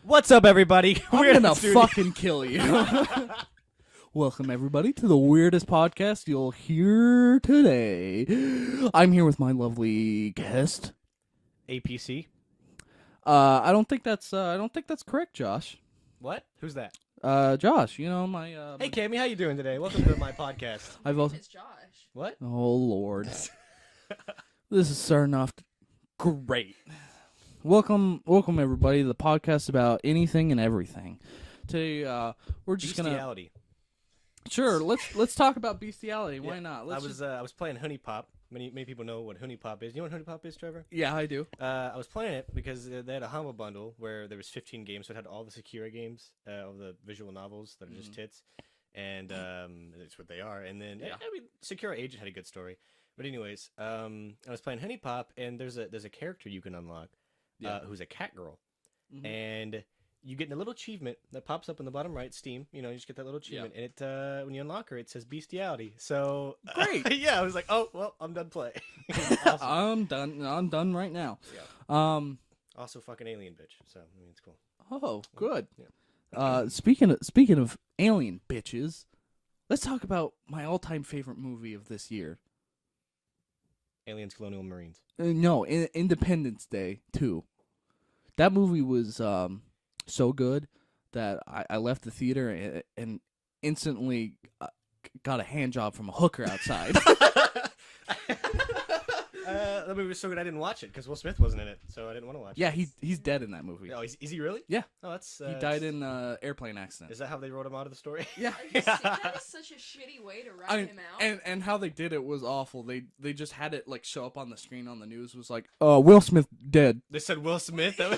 What's up, everybody? I'm We're in gonna the studio. fucking kill you. Welcome, everybody, to the weirdest podcast you'll hear today. I'm here with my lovely guest. APC. I don't think that's correct, Josh. What? Who's that? Josh, my Hey, Cammy, how you doing today? Welcome to my podcast. I've also. It's Josh. What? Oh Lord, this is starting off great. Welcome, everybody, to the podcast about anything and everything. Today, we're just gonna. Bestiality. Sure, let's talk about bestiality. Why Yeah, not? I was playing Honey Pop. Many people know what Honey Pop is. You know what Honey Pop is, Trevor? Yeah, I do. I was playing it because they had a humble bundle where there was 15 games, so it had all the Sekiro games, all the visual novels that are just tits, and that's what they are. And then I mean, Sekiro Agent had a good story, but anyways, I was playing Honey Pop, and there's a character you can unlock, who's a cat girl, and you get a little achievement that pops up in the bottom right, Steam. You know, you just get that little achievement, and it when you unlock her, it says bestiality. So Great. Yeah, I was like, oh well, I'm done playing. Awesome. I'm done right now. Yeah. Also, fucking alien bitch. So I mean, it's cool. Oh, good. Yeah. Speaking of alien bitches, let's talk about my all-time favorite movie of this year. Aliens, Colonial Marines. No, Independence Day 2. That movie was so good that I left the theater and instantly got a hand job from a hooker outside. That movie was so good I didn't watch it because Will Smith wasn't in it, so I didn't want to watch it. Yeah, he's dead in that movie. Oh, is he really? Yeah. Oh, that's He died in an airplane accident. Is that how they wrote him out of the story? Yeah. That is such a shitty way to write him out. And how they did it was awful. They just had it like show up on the screen on the news. It was like, Will Smith dead. They said Will Smith. That's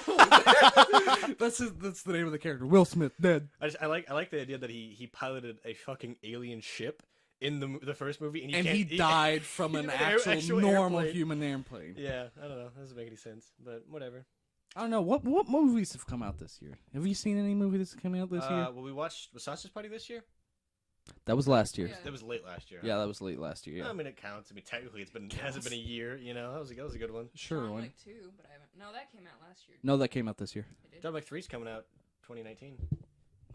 the name of the character. Will Smith dead. I like the idea that he piloted a fucking alien ship in the first movie, and He died from an actual normal airplane. human airplane. Yeah, I don't know. That doesn't make any sense, but whatever. I don't know what movies have come out this year. Have you seen any movie that's coming out this year? Well, we watched was Sausage Party this year. That was last year. Yeah. That was late last year. Yeah, that was late last year. Yeah. I mean, it counts. I mean, technically, it hasn't been a year. You know, that was a good one. Sure. John When? Wick 2, but I haven't. No, that came out last year. No, that came out this year. It did. John Wick 3's coming out 2019.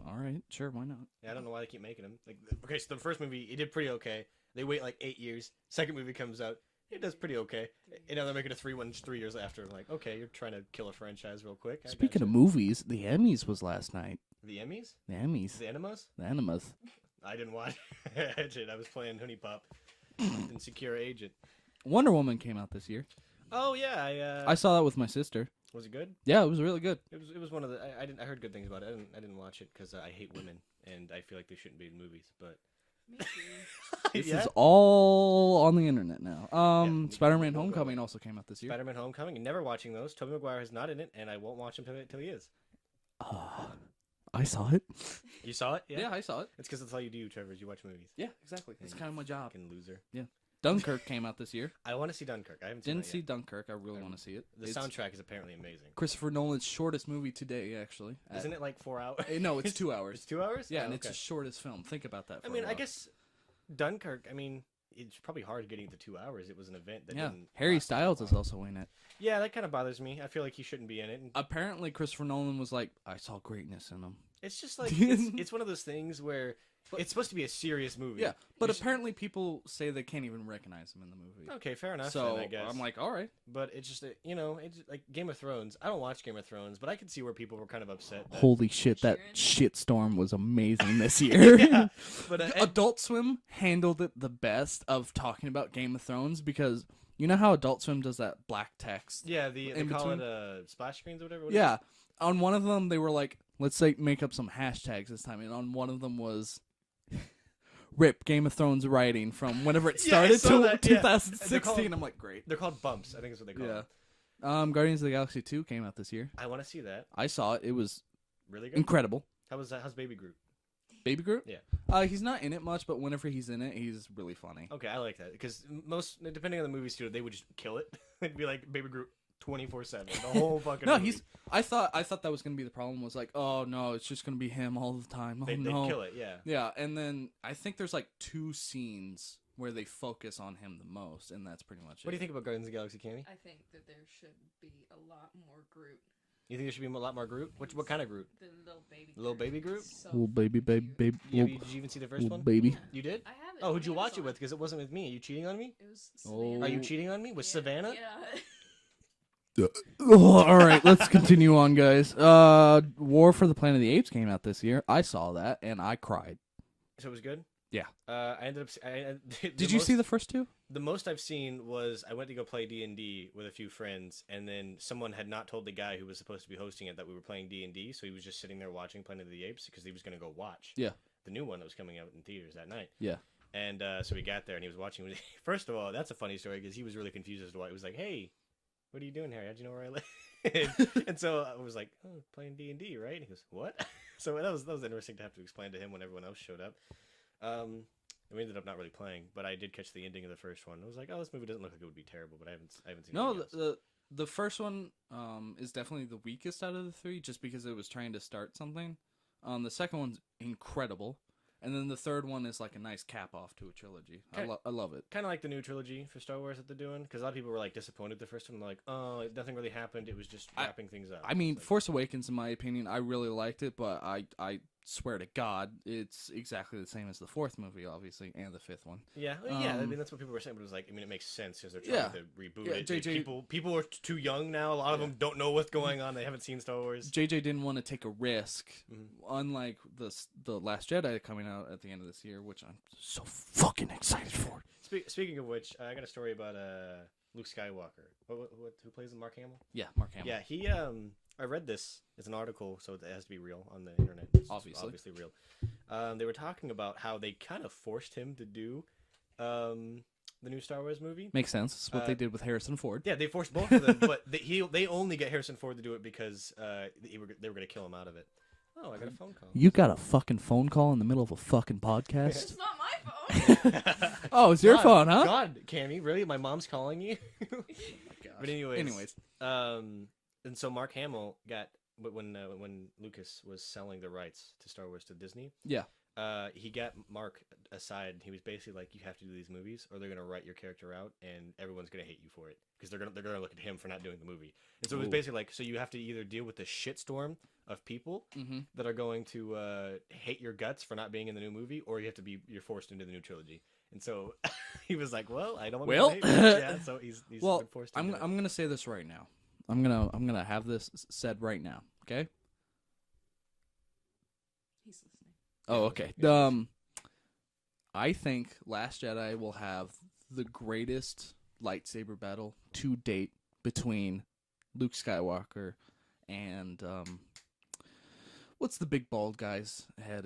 All right, sure, why not? Yeah, I don't know why they keep making them. Like, okay, so the first movie, it did pretty okay. They wait like 8 years. Second movie comes out, it does pretty okay. And now they're making a 3 one 3 years after. I'm like, okay, you're trying to kill a franchise real quick. Speaking of movies, the Emmys was last night. the Emmys, The Emmys. the Enemas, The Enemas. I didn't watch it. I was playing Honey Pop and Secure Agent. Wonder Woman came out this year. Oh yeah, I saw that with my sister. was it good? Yeah, it was really good. It was one of the I heard good things about it. I didn't watch it because I hate women and I feel like they shouldn't be in movies. But Me too. This yeah? is all on the internet now. Yeah. Spider-Man We'll go Homecoming with also came out this year. Spider-Man: Homecoming. And never watching those. Tobey Maguire is not in it, and I won't watch him till he is. I saw it. You saw it? Yeah, I saw it. It's because that's all you do, Trevor. Is you watch movies. Yeah, exactly. It's you kind of my job. Fucking loser. Dunkirk came out this year. I want to see Dunkirk. I haven't seen Didn't that see yet. Dunkirk. I really want to see it. The soundtrack is apparently amazing. Christopher Nolan's shortest movie today, actually. Isn't it like 4 hours? No, it's 2 hours. It's 2 hours? Yeah, Oh, and it's okay. his shortest film. Think about that. I mean, I guess Dunkirk. I mean, it's probably hard getting to 2 hours. It was an event that Yeah, didn't. Harry last that Styles is long. also in it. Yeah, that kind of bothers me. I feel like he shouldn't be in it. And Apparently, Christopher Nolan was like, "I saw greatness in him." it's just like it's one of those things where it's supposed to be a serious movie. Yeah, but You should- apparently, people say they can't even recognize him in the movie. Okay, fair enough. So then, I guess. I'm like, all right. But it's just it's like Game of Thrones. I don't watch Game of Thrones, but I can see where people were kind of upset. That, Holy shit, that Sharon? shitstorm was amazing this year. Yeah, but Adult Swim handled it the best of talking about Game of Thrones because you know how Adult Swim does that black text? yeah, they in call between- it splash screens or whatever. What is Yeah. On one of them, they were like, let's say make up some hashtags this time. And on one of them was rip Game of Thrones writing from whenever it Yeah, I started saw to that, yeah. 2016. They're called- I'm like, great. They're called bumps. I think is what they call Yeah. them. Guardians of the Galaxy 2 came out this year. I want to see that. I saw it. It was Really good. incredible. How's Baby Groot? Baby Groot? Yeah. He's not in it much, but whenever he's in it, he's really funny. Okay, I like that because most depending on the movie studio, they would just kill it. It'd be like Baby Groot 24/7, the whole fucking. No, movie. I thought that was gonna be the problem. Was like, oh no, it's just gonna be him all the time. Oh They'd no. kill it. Yeah. Yeah, and then I think there's like 2 scenes where they focus on him the most, and that's pretty much it. What do you think about Guardians of the Galaxy, Cammy? I think that there should be a lot more Groot. You think there should be a lot more Groot? What kind of Groot? The little baby. The little baby Groot? So Little baby, baby, baby. Did you even see the first one? Baby. Yeah. You did? I have it. Oh, who'd you on watch it Amazon. with? Because it wasn't with me. Are you cheating on me? It was Oh. Savannah. Are you cheating on me with Yeah, Savannah? Yeah. Oh, all right, let's continue on, guys. War for the Planet of the Apes came out this year. I saw that and I cried. So it was good. Yeah. I ended up. Did you see the first two? The most I've seen was I went to go play D&D with a few friends, and then someone had not told the guy who was supposed to be hosting it that we were playing D&D, so he was just sitting there watching Planet of the Apes because he was going to go watch. Yeah. The new one that was coming out in theaters that night. Yeah. And so we got there, and he was watching. First of all, that's a funny story because he was really confused as to why. He was like, "Hey, what are you doing here? How'd you know where I live?" and so I was like, "Oh, playing D&D, right?" And he goes, "What?" So that was interesting to have to explain to him when everyone else showed up. We ended up not really playing, but I did catch the ending of the first one. I was like, "Oh, this movie doesn't look like it would be terrible," but I haven't seen. No, the first one is definitely the weakest out of the three, just because it was trying to start something. The second one's incredible, and then the third one is like a nice cap off to a trilogy. I love it. Kind of like the new trilogy for Star Wars that they're doing, because a lot of people were like disappointed the first one. They're like, "Oh, nothing really happened. It was just wrapping things up." I mean, like, Force Awakens, in my opinion, I really liked it, but I swear to God, it's exactly the same as the fourth movie, obviously, and the fifth one. yeah. I mean, that's what people were saying, but it was like, I mean, it makes sense because they're trying to reboot it. People are too young now. A lot of them don't know what's going on. They haven't seen Star Wars. JJ didn't want to take a risk, unlike the Last Jedi coming out at the end of this year, which I'm so fucking excited for. Speaking of which, I got a story about Luke Skywalker. Who plays him? Mark Hamill? Yeah, Mark Hamill. Yeah, he I read this. It's an article, so it has to be real on the internet. It's obviously real. They were talking about how they kind of forced him to do the new Star Wars movie. Makes sense. It's what they did with Harrison Ford. Yeah, they forced both of them, but they only get Harrison Ford to do it because they were going to kill him out of it. Oh, I got a phone call. You got a fucking phone call in the middle of a fucking podcast? It's not my phone. Oh, it's your phone, huh? God, Cammy, really? My mom's calling you? Oh my gosh. But anyways. And so Mark Hamill got when Lucas was selling the rights to Star Wars to Disney. Yeah. He got Mark aside. And he was basically like, "You have to do these movies, or they're gonna write your character out, and everyone's gonna hate you for it because they're gonna look at him for not doing the movie." And so it was basically like, so you have to either deal with the shitstorm of people that are going to hate your guts for not being in the new movie, or you're forced into the new trilogy. And so he was like, "Well, I don't want to hate me." Yeah, so he's been forced. I'm gonna say this right now. I'm gonna have this said right now. Okay. He's listening. Oh, okay. I think Last Jedi will have the greatest lightsaber battle to date between Luke Skywalker and what's the big bald guy's head?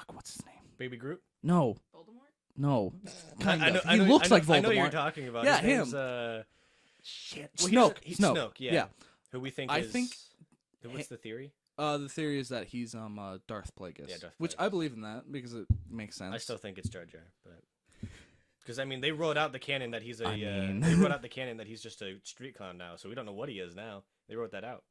What's his name? Baby Groot. No. Voldemort? No. Kind of. He looks like Voldemort. I know who you're talking about. Yeah, his him. Shit. Snoke. Snoke. Yeah. Yeah. Who we think? What's the theory? The theory is that he's Darth Plagueis. Yeah, Darth which Plagueis. I believe in that because it makes sense. I still think it's Jar Jar, but because I mean they wrote out the canon that he's they wrote out the canon that he's just a street clown now, so we don't know what he is now. They wrote that out.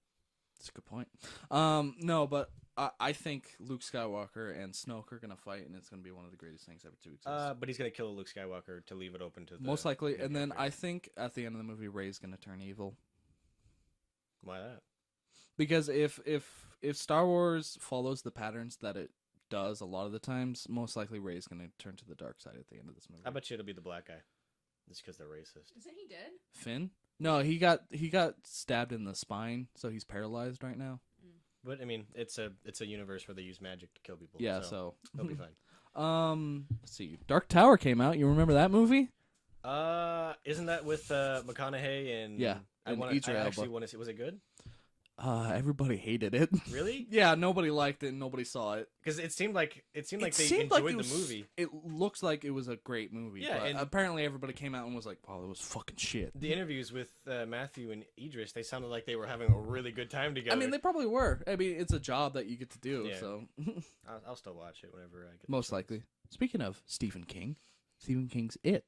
That's a good point. No, but I think Luke Skywalker and Snoke are gonna fight, and it's gonna be one of the greatest things ever to exist. But he's gonna kill Luke Skywalker to leave it open to the most likely. And then characters. I think at the end of the movie, Rey's gonna turn evil. Why that? Because if Star Wars follows the patterns that it does a lot of the times, most likely Rey's gonna turn to the dark side at the end of this movie. I bet you it'll be the black guy, just because they're racist. Isn't he dead? Finn? No, he got stabbed in the spine, so he's paralyzed right now. But I mean, it's a universe where they use magic to kill people. Yeah, so they'll be fine. Let's see. Dark Tower came out. You remember that movie? Isn't that with McConaughey and I actually want to see. Was it good? Everybody hated it. Really? Yeah, nobody liked it and nobody saw it. Because it seemed like they enjoyed the movie. It looks like it was a great movie. Yeah, but and apparently everybody came out and was like, "Wow, it was fucking shit." The interviews with Matthew and Idris, they sounded like they were having a really good time together. I mean, they probably were. I mean, it's a job that you get to do. Yeah. So I'll still watch it whenever I get. Most likely. Speaking of Stephen King's It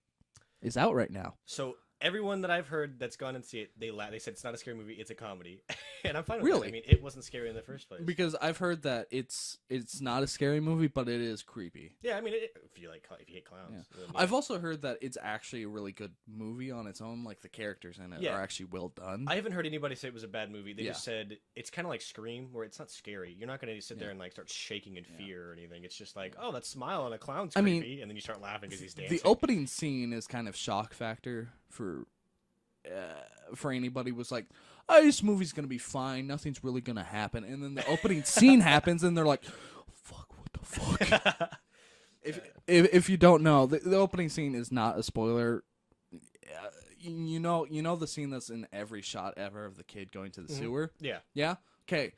is out right now. So everyone that I've heard that's gone and see it, they said it's not a scary movie, it's a comedy, and I'm fine with Really? that. I mean, it wasn't scary in the first place. Because I've heard that it's not a scary movie, but it is creepy. Yeah, I mean, if you hate clowns. Yeah. Then, I've also heard that it's actually a really good movie on its own. Like the characters in it are actually well done. I haven't heard anybody say it was a bad movie. They Yeah. just said it's kind of like Scream, where it's not scary. You're not going to sit there and like start shaking in fear or anything. It's just like, oh, that smile on a clown's creepy, and then you start laughing because he's dancing. The opening scene is kind of shock factor for anybody was like, oh, this movie's gonna be fine, nothing's really gonna happen, and then the opening scene happens and they're like, fuck, what the fuck. if you don't know, the opening scene is not a spoiler. You know the scene that's in every shot ever of the kid going to the sewer. Yeah Okay.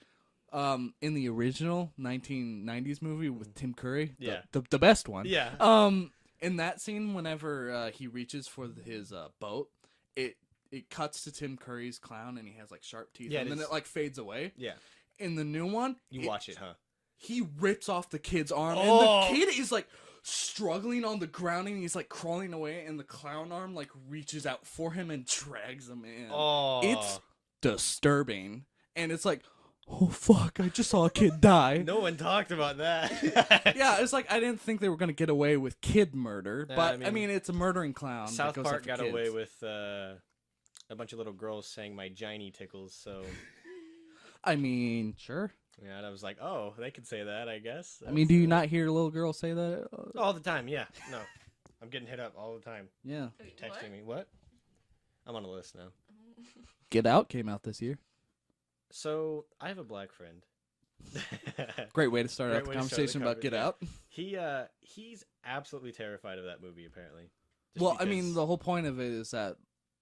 In the original 1990s movie with Tim Curry, the best one, in that scene, whenever he reaches for his boat, it cuts to Tim Curry's clown, and he has like sharp teeth, and then it like fades away. Yeah. In the new one, you watch it, huh? He rips off the kid's arm, and the kid is like struggling on the ground, and he's like crawling away, and the clown arm like reaches out for him and drags him in. It's disturbing, and it's like, oh fuck, I just saw a kid die. No one talked about that. Yeah, it's like I didn't think they were gonna get away with kid murder, but I mean it's a murdering clown. South Park got away with a bunch of little girls saying "my giny tickles," so I mean, sure. Yeah, and I was like, oh, they could say that, I guess. I mean, do you not hear little girls say that all the time? Yeah, no, I'm getting hit up all the time. Yeah, texting me. What? I'm on a list now. Get Out came out this year. So I have a black friend. Great way to start out the conversation about Get Out. He's absolutely terrified of that movie, apparently. Well, I mean, the whole point of it is that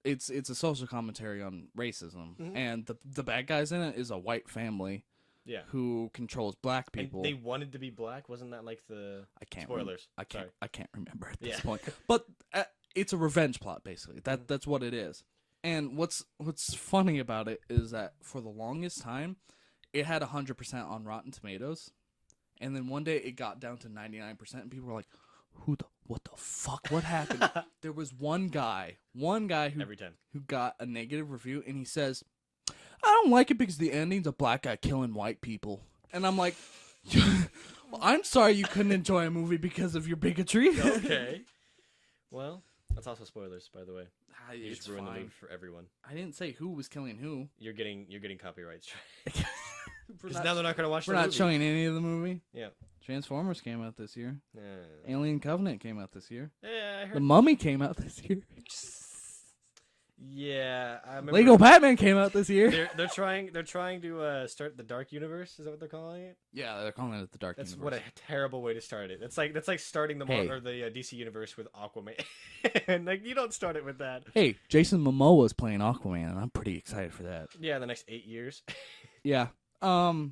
it's a social commentary on racism, and the bad guys in it is a white family, who controls black people. And they wanted to be black, wasn't that like the spoilers? I can't remember at this point, but it's a revenge plot basically. That's what it is. And what's funny about it is that for the longest time, it had 100% on Rotten Tomatoes, and then one day it got down to 99%, and people were like, what the fuck? What happened? There was one guy who got a negative review, and he says, I don't like it because the ending's a black guy killing white people. And I'm like, well, I'm sorry you couldn't enjoy a movie because of your bigotry. Okay. Well, that's also spoilers, by the way. You just ruined the movie for everyone. I didn't say who was killing who. You're getting copyright strike. Because now they're not going to watch the movie. We're not movie. showing any of the movie. Yeah. Transformers came out this year. Yeah. Alien Covenant came out this year. Yeah, I heard. The Mummy came out this year. Yeah, I remember. Lego Batman came out this year. They're trying to start the Dark Universe. Is that what they're calling it? Yeah, they're calling it the Dark Universe. That's what a terrible way to start it. That's like starting the DC Universe with Aquaman. And like you don't start it with that. Hey, Jason Momoa's playing Aquaman, and I'm pretty excited for that. Yeah, the next 8 years. Yeah. No,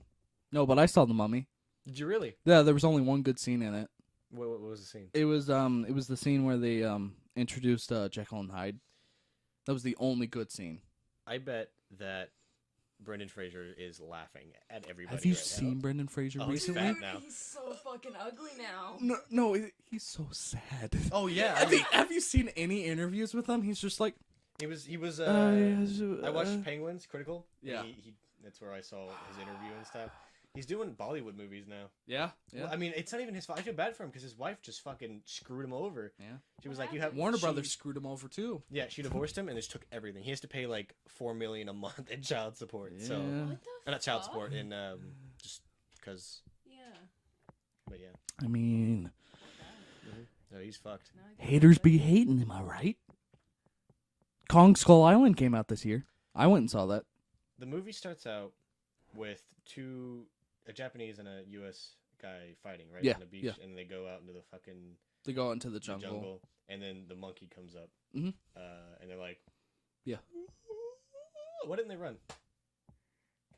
but I saw The Mummy. Did you really? Yeah, there was only one good scene in it. What was the scene? It was the scene where they introduced Jekyll and Hyde. That was the only good scene. I bet that Brendan Fraser is laughing at everybody. Have you seen Brendan Fraser recently? He's fat now. He's so fucking ugly now. No, he's so sad. Oh yeah. Have you seen any interviews with him? He's just like he was. I watched Penguins Critical. Yeah. That's where I saw his interview and stuff. He's doing Bollywood movies now. Yeah. Well, I mean, it's not even his fault. I feel bad for him because his wife just fucking screwed him over. Yeah. She was like, "You have." Warner Brothers screwed him over too. Yeah, she divorced him and just took everything. He has to pay like $4 million a month in child support. Yeah. So, not child fuck? support, in just because. Yeah. But yeah. I mean, no, he's fucked. Haters be hating, am I right? Kong Skull Island came out this year. I went and saw that. The movie starts out with a Japanese and a U.S. guy fighting on the beach, and they go out into the fucking. They go out into the jungle, and then the monkey comes up, and they're like, "Yeah." Why didn't they run?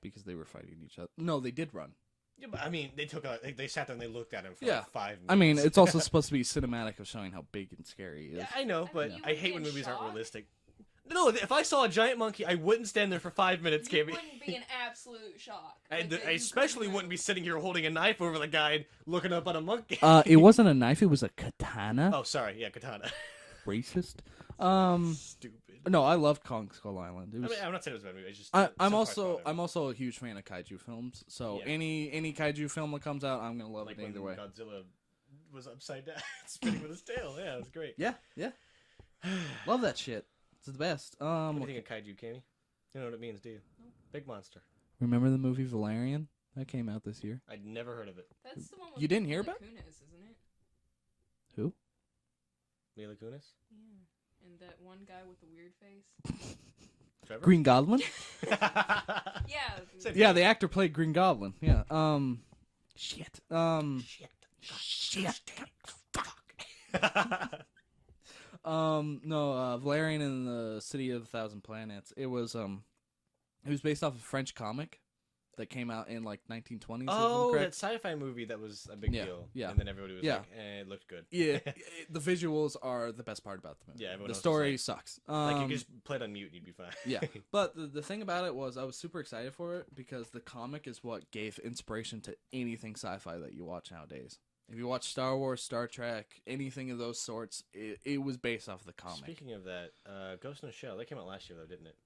Because they were fighting each other. No, they did run. Yeah, but I mean, they sat there and they looked at him for like 5 minutes. I mean, it's also supposed to be cinematic of showing how big and scary he is. Yeah, I know, but I hate when movies aren't realistic. No, if I saw a giant monkey, I wouldn't stand there for 5 minutes, You wouldn't be in absolute shock. I especially wouldn't be sitting here holding a knife over the guy and looking up at a monkey. It wasn't a knife, it was a katana. Oh, sorry. Yeah, katana. Racist. Stupid. No, I loved Kong Skull Island. It was, I mean, I'm not saying it was a bad movie. It's just I'm also a huge fan of kaiju films. So any kaiju film that comes out, I'm gonna love it either way. Godzilla was upside down, spinning with his tail. Yeah, it was great. Yeah. Love that shit. It's the best. What do you think of kaiju, Cammy? You know what it means, do you? Big monster. Remember the movie Valerian? That came out this year. I'd never heard of it. That's the one with You didn't hear about it? Kunis, isn't it? Who? Mila Kunis? Yeah. And that one guy with the weird face. Trevor? Green Goblin? Yeah. Yeah, the actor played Green Goblin. Yeah. Shit. Fuck. No, Valerian and the City of a Thousand Planets. It was based off a French comic that came out in like 1920s. Oh, that sci-fi movie that was a big deal. Yeah. And then everybody was like, it looked good. Yeah. The visuals are the best part about the movie. Yeah, the story sucks. Like you could just play it on mute and you'd be fine. Yeah. But the thing about it was I was super excited for it because the comic is what gave inspiration to anything sci-fi that you watch nowadays. If you watch Star Wars, Star Trek, anything of those sorts, it was based off the comic. Speaking of that, Ghost in the Shell, that came out last year though, didn't it?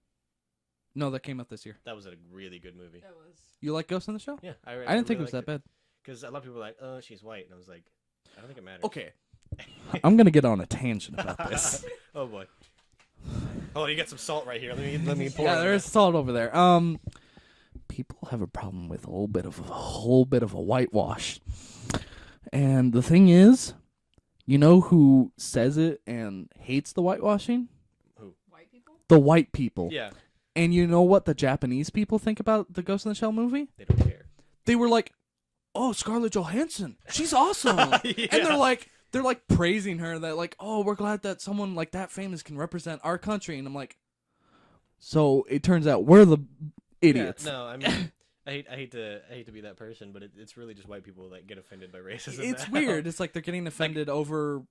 No, that came out this year. That was a really good movie. That was. You like Ghost in the Shell? Yeah, I didn't think it was that bad. Because a lot of people were like, "Oh, she's white," and I was like, "I don't think it matters." Okay, I'm gonna get on a tangent about this. Oh boy. Oh, you got some salt right here. Let me pour. Yeah, there's salt over there. People have a problem with a whole bit of a whitewash, and the thing is, you know who says it and hates the whitewashing? Who? White people? The white people. Yeah. And you know what the Japanese people think about the Ghost in the Shell movie? They don't care. They were like, "Oh, Scarlett Johansson, she's awesome," Yeah. and they're like praising her. That like, "Oh, we're glad that someone like that famous can represent our country." And I'm like, so it turns out we're the idiots. Yeah, no, I mean, I hate to be that person, but it's really just white people that get offended by racism. It's now. weird. It's like they're getting offended over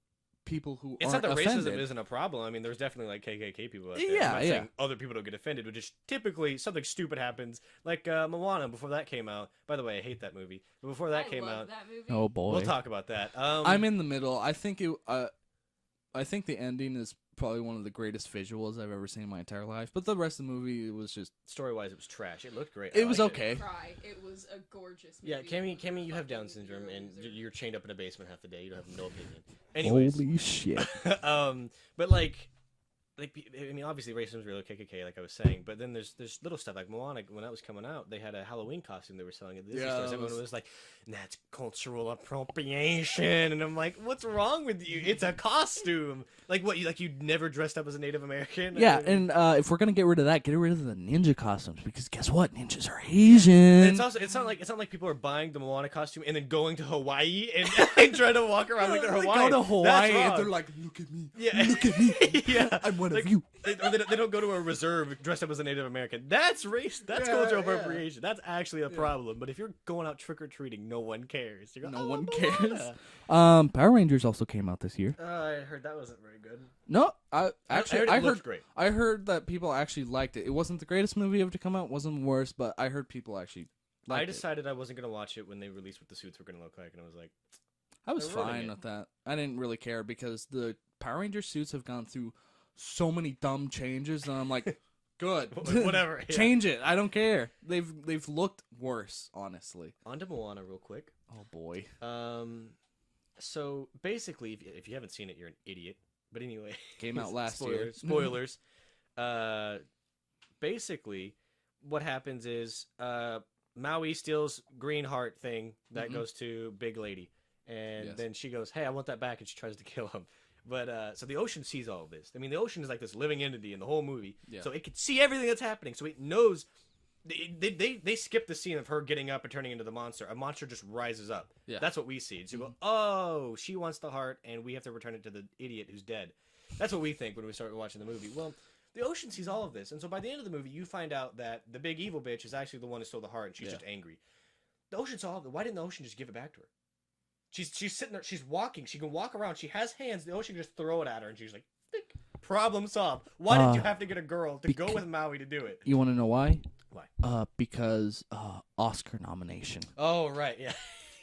people who It's aren't not that offended. racism isn't a problem. I mean, there's definitely like KKK people out there. Yeah, I'm not yeah. saying other people don't get offended, but just typically something stupid happens. Like Moana before that came out. By the way, I hate that movie. But before that came love out, that movie. Oh boy, we'll talk about that. I'm in the middle. I think the ending is probably one of the greatest visuals I've ever seen in my entire life. But the rest of the movie, it was just story-wise, it was trash. It looked great. It was liked okay. Cry. It was a gorgeous movie. Yeah, Cammy, you have Down Fucking syndrome, and loser. you're chained up in a basement half the day. You have no opinion. Anyways, holy shit. But like, I mean, obviously racism's real, KKK, like I was saying. But then there's little stuff like Moana. When that was coming out, they had a Halloween costume they were selling at the Disney stores. Everyone was like, "That's cultural appropriation," and I'm like, "What's wrong with you? It's a costume. Like what? You'd never dressed up as a Native American?" Yeah, and if we're gonna get rid of that, get rid of the ninja costumes because guess what? Ninjas are Asian. It's not like people are buying the Moana costume and then going to Hawaii and trying to walk around like they're Hawaii. Go to Hawaii That's and wrong. they're like, "Look at me, Yeah. look at me, Yeah, I'm one like, of you." They don't go to a reserve dressed up as a Native American. That's race. That's cultural appropriation. That's actually a problem. But if you're going out trick or treating, no one cares. You're going, No "Oh, one Moana." cares. Power Rangers also came out this year. I heard that wasn't very good. No, I looked great. I heard that people actually liked it. It wasn't the greatest movie ever to come out. Wasn't worse, but I heard people actually liked I decided I wasn't gonna watch it when they released what the suits were gonna look like, and I was like, I was they're ruining fine it. with that. I didn't really care because the Power Ranger suits have gone through so many dumb changes, and I'm like, good, whatever. Yeah. Change it. I don't care. They've looked worse, honestly. On to Moana real quick. Oh boy. So basically, if you haven't seen it, you're an idiot. But anyway, Came out last year. Spoilers. Basically, what happens is Maui steals green heart thing that goes to Big Lady, and then she goes, "Hey, I want that back," and she tries to kill him. But so the ocean sees all of this. I mean, the ocean is like this living entity in the whole movie, so it can see everything that's happening. So it knows. They skip the scene of her getting up and turning into the monster. A monster just rises up. Yeah. That's what we see. So you go, oh, she wants the heart, and we have to return it to the idiot who's dead. That's what we think when we start watching the movie. Well, the ocean sees all of this, and so by the end of the movie, you find out that the big evil bitch is actually the one who stole the heart, and she's just angry. The ocean saw all of it. Why didn't the ocean just give it back to her? She's sitting there. She's walking. She can walk around. She has hands. The ocean can just throw it at her, and she's like, "Thick. Problem solved." Why did you have to get a girl to go with Maui to do it? You want to know why? Why? Because Oscar nomination. Oh, right, yeah.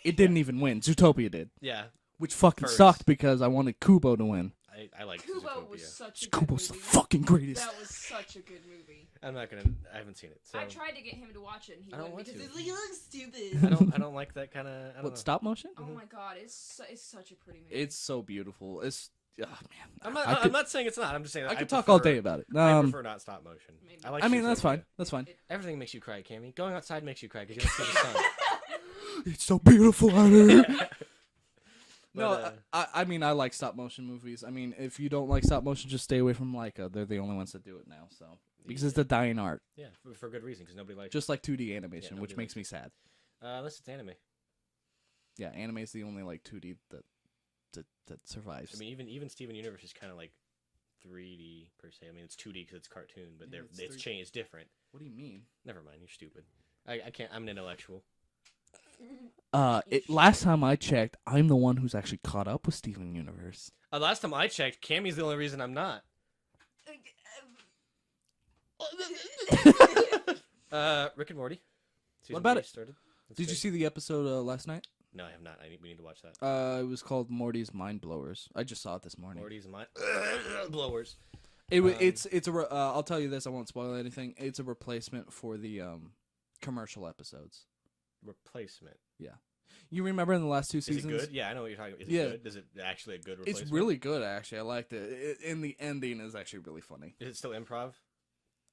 It didn't even win. Zootopia did. Yeah. Which fucking First. sucked because I wanted Kubo to win. I like Kubo was Zootopia. such a good Kubo's the movie. fucking greatest. That was such a good movie. I haven't seen it. So I tried to get him to watch it, and he I don't wouldn't want because to. he's like, "You look stupid." I don't like that kind of. What, stop motion? Oh my god, it's such a pretty movie. It's so beautiful. It's man. I'm not saying it's not. I'm just saying I that could talk all day about it. I prefer not stop motion. Maybe. I like. I mean, that's Zootopia. fine. That's fine. Everything makes you cry, Cammy. Going outside makes you cry because you don't see the sun. It's so beautiful out here. But, I mean, I like stop motion movies. I mean, if you don't like stop motion, just stay away from Leica. They're the only ones that do it now. So because it's a dying art, yeah, for good reason because nobody likes. just like 2D animation, nobody which makes me sad. Unless it's anime. Yeah, anime is the only like 2D that survives. I mean, even Steven Universe is kind of like 3D per se. I mean, it's 2D because it's cartoon, but Yeah, it's changed. It's different. What do you mean? Never mind. You're stupid. I can't. I'm an intellectual. Last time I checked, I'm the one who's actually caught up with Steven Universe. Last time I checked, Cammy's the only reason I'm not. Rick and Morty. What about it? Started. Did you see the episode last night? No, I have not. We need to watch that. It was called Morty's Mind Blowers. I just saw it this morning. Morty's mind blowers. It's a. I'll tell you this. I won't spoil anything. It's a replacement for the commercial episodes. Replacement. Yeah. You remember in the last two Is seasons? it good? Yeah, I know what you're talking about. Is it Yeah. good? Is it actually a good replacement? It's really good, actually. I liked it. And the ending is actually really funny. Is it still improv?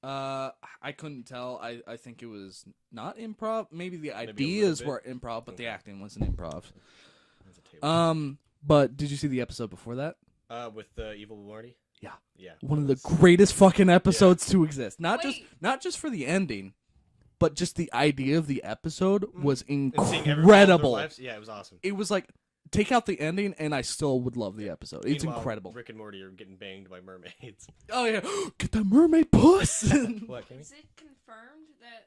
I couldn't tell. I think it was not improv. Maybe the Maybe a ideas little were improv, but the acting wasn't improv. That's a table. But did you see the episode before that? With the evil Morty. Yeah. Yeah. One of the greatest fucking episodes to exist. Not Wait. just for the ending, but just the idea of the episode was And seeing everyone live their incredible. lives, yeah, it was awesome. It was like, take out the ending, and I still would love the episode. It's Meanwhile, incredible. Rick and Morty are getting banged by mermaids. Oh yeah, get that mermaid puss. What, Kimmy? Is it confirmed that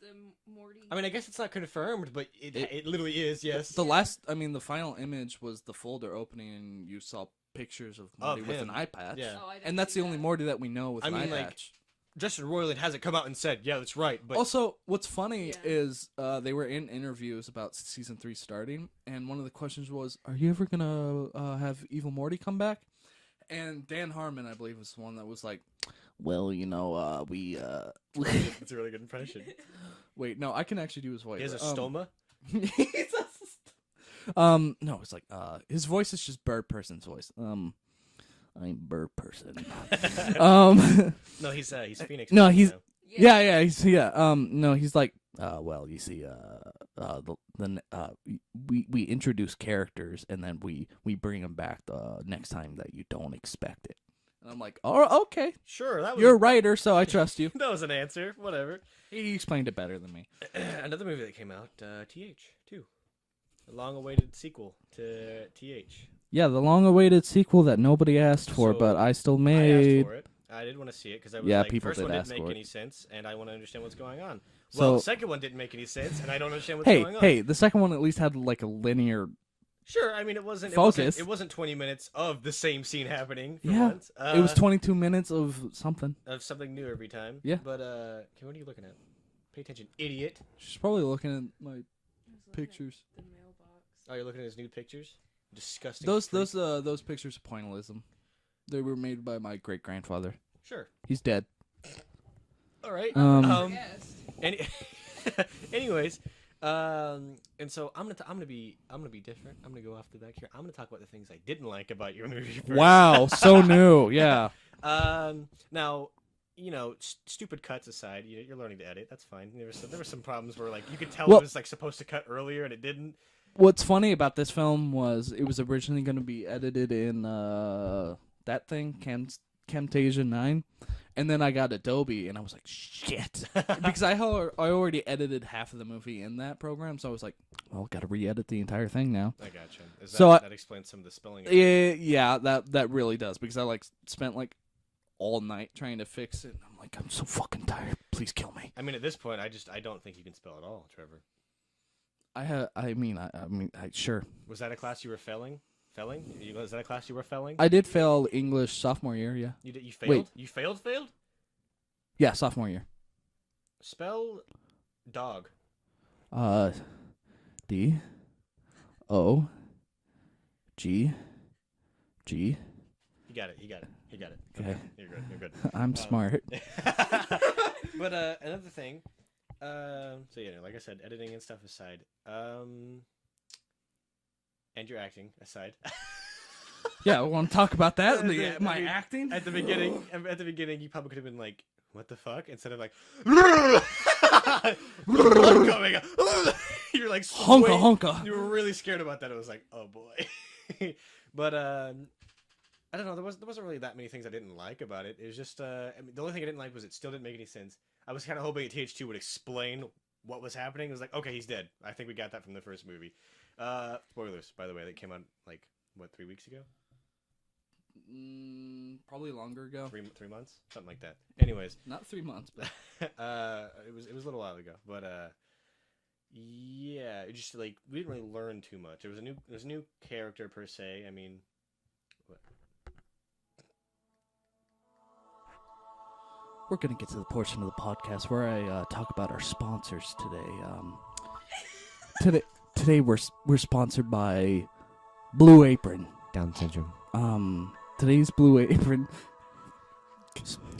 the Morty? I mean, I guess it's not confirmed, but it literally is. Yes. the final image was the folder opening, and you saw pictures of Morty with him. an eye patch. Yeah. Oh, I didn't And that's see the only that. Morty that we know with I an mean, eye like, patch. Justin Roiland hasn't come out and said, "Yeah, that's right." But Also, what's funny Yeah. is they were in interviews about season 3 starting, and one of the questions was, "Are you ever gonna have Evil Morty come back?" And Dan Harmon, I believe, was the one that was like, "Well, we." it's a really good impression. Wait, no, I can actually do his voice. He has a stoma. No, it's like his voice is just bird person's voice. I'm bird person. No, he's Phoenix. No, he's now. no, he's like, well, you see, we introduce characters and then we bring them back the next time that you don't expect it. And I'm like, oh, okay, Sure, that was you're a writer, so I trust you. that was an answer. Whatever. He explained it better than me. Another movie that came out, TH2, a long-awaited sequel to TH. Yeah, the long-awaited sequel that nobody asked for, So, but I still I made. asked for it. I did want to see it because I was Yeah, like, people first did one didn't ask make for it. any sense, and I want to understand what's going on. So- Well, the second one didn't make any sense, and I don't understand what's Hey, going on. hey, the second one at least had like a linear. Sure, I mean it wasn't Focus. It wasn't 20 minutes of the same scene happening. For Yeah, once. it was 22 minutes of something. Of something new every time. Yeah. But okay, what are you looking at? Pay attention, idiot. She's probably looking at my I was looking at pictures. The mailbox. Oh, you're looking at his nude pictures. Disgusting. Those freak. those pictures are pointillism. They were made by my great grandfather. Sure. He's dead. All right. Yes. Any- anyways, and so I'm gonna be different. I'm gonna go off the back here. I'm gonna talk about the things I didn't like about your movie. First. Wow, so new. Yeah. Now, stupid cuts aside, you're learning to edit. That's fine. There were some problems where like you could tell Well- it was like supposed to cut earlier and it didn't. What's funny about this film was it was originally going to be edited in that thing, Camtasia 9, and then I got Adobe, and I was like, shit, because I already edited half of the movie in that program, so I was like, well, got to re-edit the entire thing now. I gotcha. So That explains some of the spelling. Yeah, that really does, because I like spent like all night trying to fix it. I'm like, I'm so fucking tired. Please kill me. I mean, at this point, I don't think you can spell at all, Trevor. Sure. Was that a class you were failing? Was that a class you were failing? I did fail English sophomore year, yeah. You failed? Wait. You failed? Yeah, sophomore year. Spell dog. D O G G got it. He got it. Okay. You're good. I'm smart. But another thing. So yeah, like I said, editing and stuff aside. And your acting aside. Yeah, we want to talk about that. My mean, acting at the beginning, you probably could have been like, "What the fuck?" instead of like, blood coming. You're like, honka. You were really scared about that. It was like, oh boy. But I don't know. There wasn't really that many things I didn't like about it. It was just I mean, the only thing I didn't like was it still didn't make any sense. I was kind of hoping TH2 would explain what was happening. It was like, okay, he's dead. I think we got that from the first movie. Spoilers, by the way, that came out like what 3 weeks ago. Probably longer ago. 3 months, something like that. Anyways, not 3 months, but it was a little while ago. But yeah, it just like we didn't really learn too much. It was a new character per se. I mean, what? We're gonna get to the portion of the podcast where I talk about our sponsors today. Today we're sponsored by Blue Apron. Down syndrome. Today's Blue Apron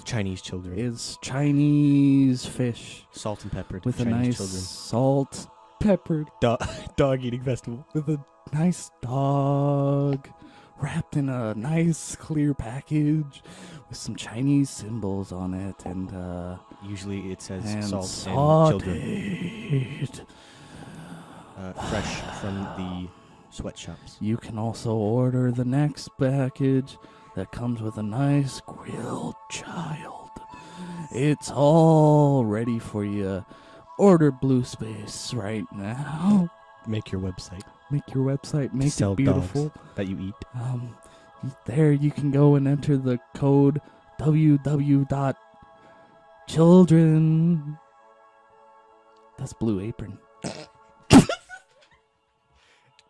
Chinese children is Chinese fish, salt and peppered with Chinese a nice children. salt peppered Dog eating festival with a nice dog wrapped in a nice clear package with some Chinese symbols on it, and usually it says and salt sauteed. and children. Fresh from the sweatshops. You can also order the next package that comes with a nice grilled child. It's all ready for you. Order Blue Space right now. Make your website. Make Sell it beautiful. dogs that you eat. There you can go and enter the code www.children. That's Blue Apron.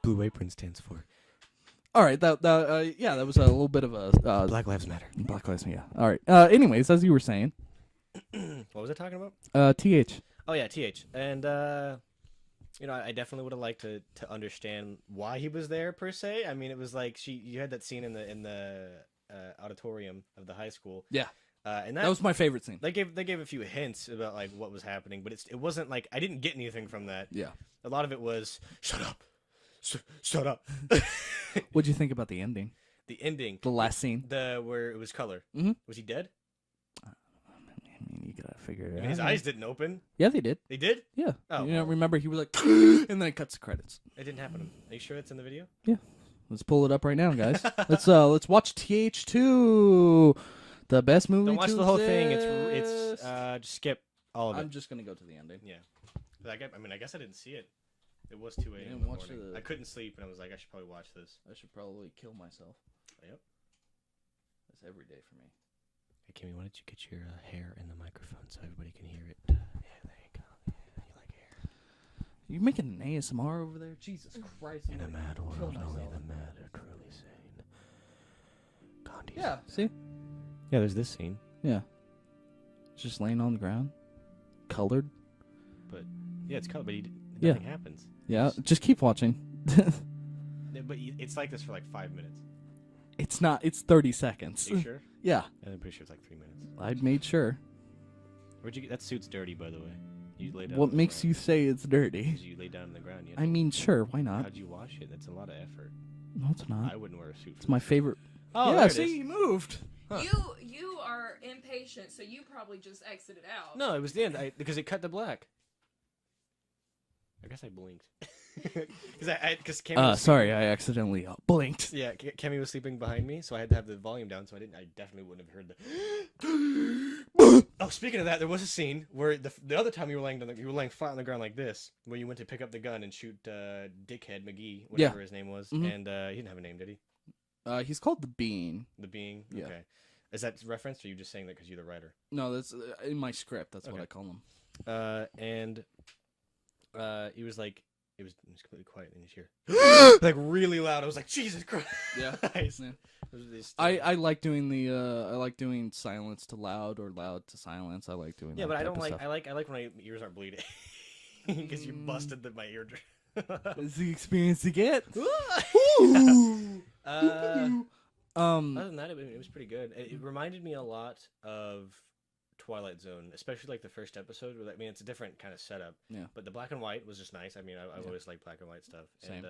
Blue Apron stands for All right, that was a little bit of a Black Lives Matter. Black Lives Matter. All right. Anyways, as you were saying, What was I talking about? TH. Oh yeah, TH. And I definitely would have liked to understand why he was there per se. I mean, it was like you had that scene in the auditorium of the high school. Yeah. And that was my favorite scene. They gave a few hints about like what was happening, but it wasn't like I didn't get anything from that. Yeah. A lot of it was shut up. Shut up. What'd you think about the ending? The ending. The last scene. Where it was color. Mm-hmm. Was he dead? I mean, you gotta figure it out. His eyes didn't open. Yeah, they did. They did? Yeah. Oh, remember he was like, and then it cuts the credits. It didn't happen. Are you sure it's in the video? Yeah. Let's pull it up right now, guys. Let's watch TH2, the best movie. Don't watch to the whole thing. exist. It's just skip all of it. I'm just gonna go to the ending. Yeah. I guess I didn't see it. It was 2 a.m. in the morning. I couldn't sleep, and I was like, I should probably watch this. I should probably kill myself. Yep. That's every day for me. Hey, Kimmy, why don't you get your hair in the microphone so everybody can hear it? Yeah, there you go. Yeah, you like hair. You making an ASMR over there? Jesus Christ. In a mad world, only the mad are truly sane. Gandhi's. Yeah, see? Yeah, there's this scene. Yeah. It's just laying on the ground. Colored. But, yeah, it's colored, but Yeah. nothing happens. Yeah, just keep watching. But it's like this for like 5 minutes. It's not. It's 30 seconds. Are you sure? Yeah. I'm pretty sure it's like 3 minutes. I made sure. Where'd you get that? Suit's dirty, by the way. You lay down. What makes you say it's dirty? 'Cause you lay down on the ground. I mean, sure. Why not? How'd you wash it? That's a lot of effort. No, it's not. I wouldn't wear a suit. It's my favorite. Oh, yeah, there it see, is. you moved. Huh. You are impatient, so you probably just exited out. No, it was the end. Because it cut to black. I guess I blinked. Because Cammy was Sorry, I accidentally blinked. Yeah, Cammy was sleeping behind me, so I had to have the volume down, so I definitely wouldn't have heard the. Oh, speaking of that, there was a scene where the other time you were laying flat on the ground like this, where you went to pick up the gun and shoot Dickhead McGee, whatever his name was, and he didn't have a name, did he? He's called the Bean. The Being. Yeah. Okay. Is that referenced, or are you just saying that because you're the writer? No, that's in my script. That's what I call him. And he was like. It was completely quiet in his ear. Like really loud. I was like, Jesus Christ. Yeah. Yeah. I like doing silence to loud or loud to silence. I like doing that. Yeah, but I don't type like of I like when my ears aren't bleeding. Because you busted my eardrum. stuff. It's the experience to get. Other than that, it was pretty good. It reminded me a lot of Twilight Zone, especially like the first episode. I mean, it's a different kind of setup. Yeah. But the black and white was just nice. I mean, I've always liked black and white stuff. Same.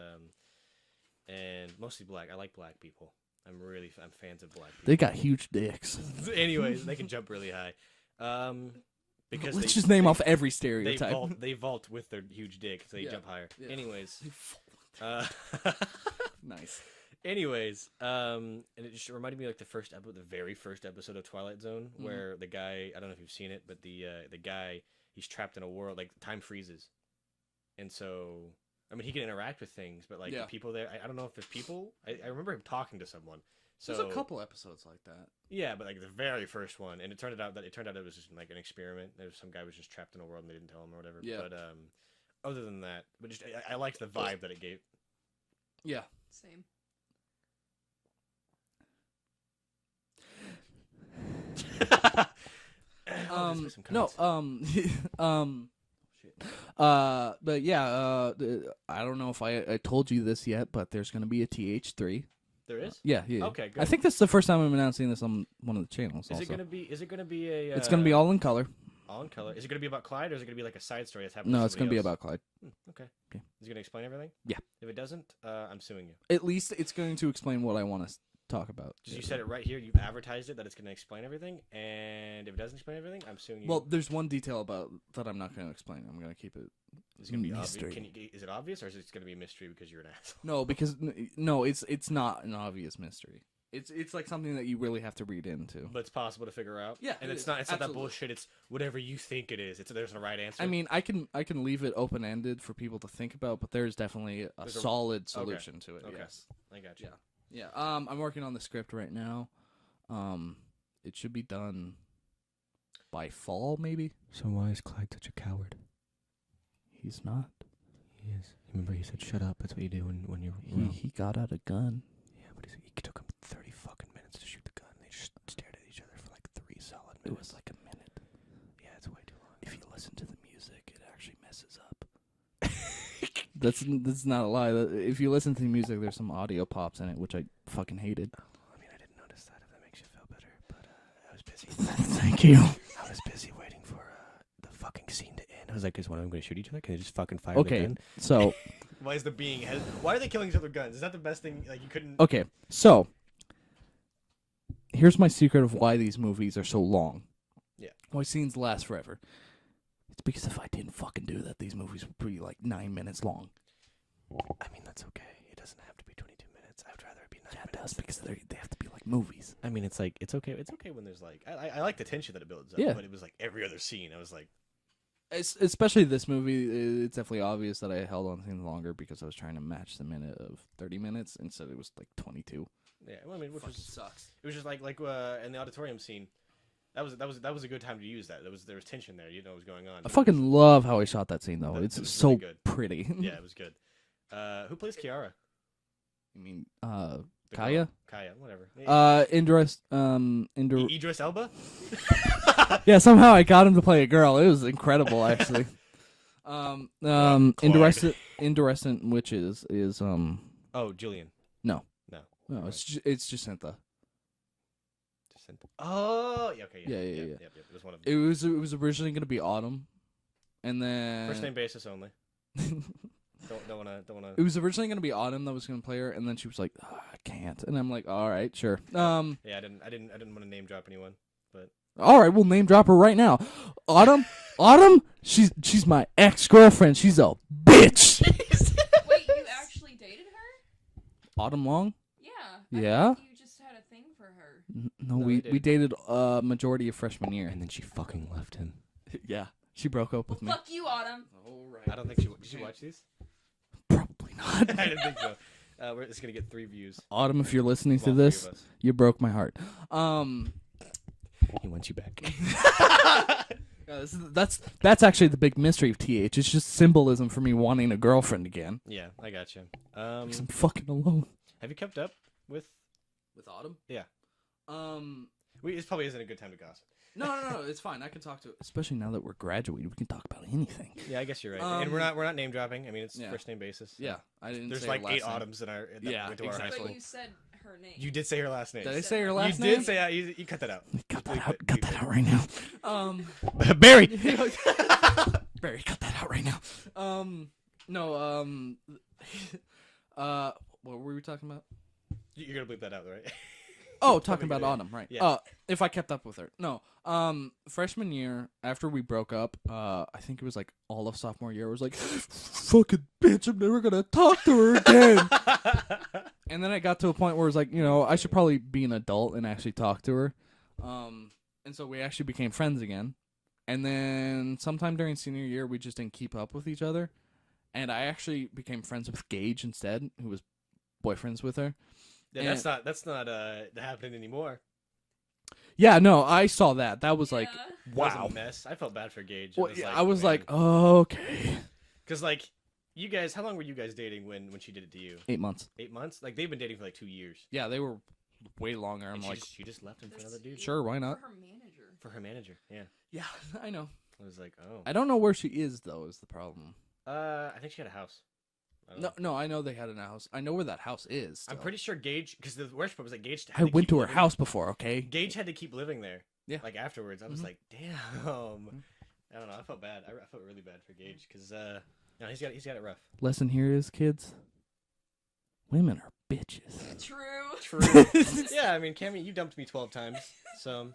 And mostly black. I like black people. I'm fans of black people. They got huge dicks. Anyways, they can jump really high. Because let's just name off every stereotype. They vault with their huge dick, so they jump higher. Yeah. Anyways, nice. Anyways, and it just reminded me like the very first episode of Twilight Zone, where the guy, I don't know if you've seen it, but the guy, he's trapped in a world, like time freezes, and so I mean he can interact with things, but like the people there, I don't know if there's people. I remember him talking to someone. So there's a couple episodes like that. Yeah, but like the very first one, and it turned out it was just like an experiment. There was some guy was just trapped in a world and they didn't tell him or whatever. Yeah. But other than that, but just I liked the vibe that it gave. Yeah. Same. But yeah, I don't know if I told you this yet, but there's gonna be a TH3. There is? Yeah. Okay, good. I think this is the first time I'm announcing this on one of the channels. Is it gonna be a? It's gonna be all in color. All in color. Is it gonna be about Clyde, or is it gonna be like a side story that's happening? No, to it's gonna be somebody about Clyde. Okay. Is it gonna explain everything? Yeah. If it doesn't, I'm suing you. At least it's going to explain what I want to talk about. You said it right here. You've advertised it that it's gonna explain everything, and if it doesn't explain everything, I'm suing you. Well, there's one detail about that I'm not going to explain. I'm going to keep it. It's gonna be mystery. obvious. Is it obvious, or is it gonna be a mystery because you're an asshole? No, because it's not an obvious mystery. It's like something that you really have to read into. But it's possible to figure out. Yeah, and it's not that bullshit. It's whatever you think it is. There's a right answer. I mean, I can leave it open ended for people to think about, but there's definitely a solid solution to it. Okay. Yes, I got you. Yeah. I'm working on the script right now. It should be done by fall, maybe. So why is Clyde such a coward? He's not. He is. Remember, he said, "Shut up." That's what you do when you're. He got out a gun. Yeah, but he took him 30 fucking minutes to shoot the gun. They just stared at each other for like 3 solid minutes. It was like a minute. Yeah, it's way too long. If you listen to the music, it actually messes up. That's not a lie. If you listen to the music, there's some audio pops in it, which I fucking hated. I mean, I didn't notice that. If that makes you feel better, but I was busy. Thank you. I was busy waiting for the fucking scene to end. I was like, "Is one of them going to shoot each other? Can they just fucking fire the gun?" So why is the being? Why are they killing each other with guns? Is that the best thing? Like you couldn't. Okay, so here's my secret of why these movies are so long. Yeah. Why scenes last forever. It's because if I didn't fucking do that, these movies would be like 9 minutes long. I mean, that's okay. It doesn't have to be 22 minutes. I would rather it be 9 minutes. It does, because they have to be like movies. I mean, it's like, it's okay. It's okay when there's like, I like the tension that it builds up. Yeah. But it was like every other scene. I was like. Especially this movie, it's definitely obvious that I held on things longer because I was trying to match the minute of 30 minutes. Instead, it was like 22. Yeah, well, I mean, which sucks. It was just like in the auditorium scene. That was a good time to use that. There was tension there. You know what was going on. I fucking love how I shot that scene, though. It's so really good. pretty. Yeah, it was good. Who plays Kiara? I mean, Kaya? Kaya, whatever. Idris Elba? Yeah, somehow I got him to play a girl. It was incredible, actually. Indecent Witches is Oh, Julian. No, Right. it's Jacinta. Oh, yeah, okay, Yeah. It was one of them. It was originally gonna be Autumn, and then First name basis only. don't wanna. It was originally gonna be Autumn that was gonna play her, and then she was like, "Oh, I can't," and I'm like, "All right, sure." Yeah, I didn't want to name drop anyone, but. All right, we'll name drop her right now. Autumn, she's my ex-girlfriend. She's a bitch. Wait, you actually dated her? Autumn Long? Yeah. Yeah? I thought you just had a thing for her. No, we dated majority of freshman year. And then she fucking left him. Yeah, she broke up with me. Fuck you, Autumn. All right. I don't think she did. She watch these? Probably not. I didn't think so. We're just gonna get 3 views. Autumn, if you're listening to this, you broke my heart. He wants you back. That's actually the big mystery of TH. It's just symbolism for me wanting a girlfriend again. Yeah, I got you. Because I'm fucking alone. Have you kept up with Autumn? Yeah. It probably isn't a good time to gossip. No, it's fine. I can talk to it. Especially now that we're graduating, we can talk about anything. Yeah, I guess you're right. And we're not name dropping. I mean, it's first name basis. Yeah, I didn't. There's say like last 8 name. Autumns in our Yeah, went to our high But school. you said her name. You did say her last name. Did I say her last name? You did say you cut that out. Cut that out. Cut that out right now. Barry. Barry, cut that out right now. No. What were we talking about? You're gonna bleep that out, right? Oh, talking about Autumn, right? Yeah. If I kept up with her, no. Freshman year, after we broke up, I think it was like all of sophomore year. I was like, fucking bitch, I'm never gonna talk to her again. And then I got to a point where it was like, I should probably be an adult and actually talk to her. And so we actually became friends again. And then sometime during senior year, we just didn't keep up with each other. And I actually became friends with Gage instead, who was boyfriends with her. Yeah, that's not happening anymore. Yeah, no, I saw that. That was like, wow. That was a mess. I felt bad for Gage. Well, I was like, oh, okay. Because like, you guys, how long were you guys dating when she did it to you? 8 months. 8 months? Like they've been dating for like 2 years. Yeah, they were way longer. I'm like, she just left him for another dude. Sure, why not? For her manager, yeah. Yeah, I know. I was like, oh. I don't know where she is though. Is the problem? I think she had a house. No, I know they had a house. I know where that house is. Still. I'm pretty sure Gage, because the worst part was that Gage. I went to her house before. Okay. Gage had to keep living there. Yeah. Like afterwards, I was like, damn. I don't know. I felt bad. I felt really bad for Gage because he's got it rough. Lesson here is, kids. Women are bitches. True. Yeah, I mean, Cammy, you dumped me 12 times, so.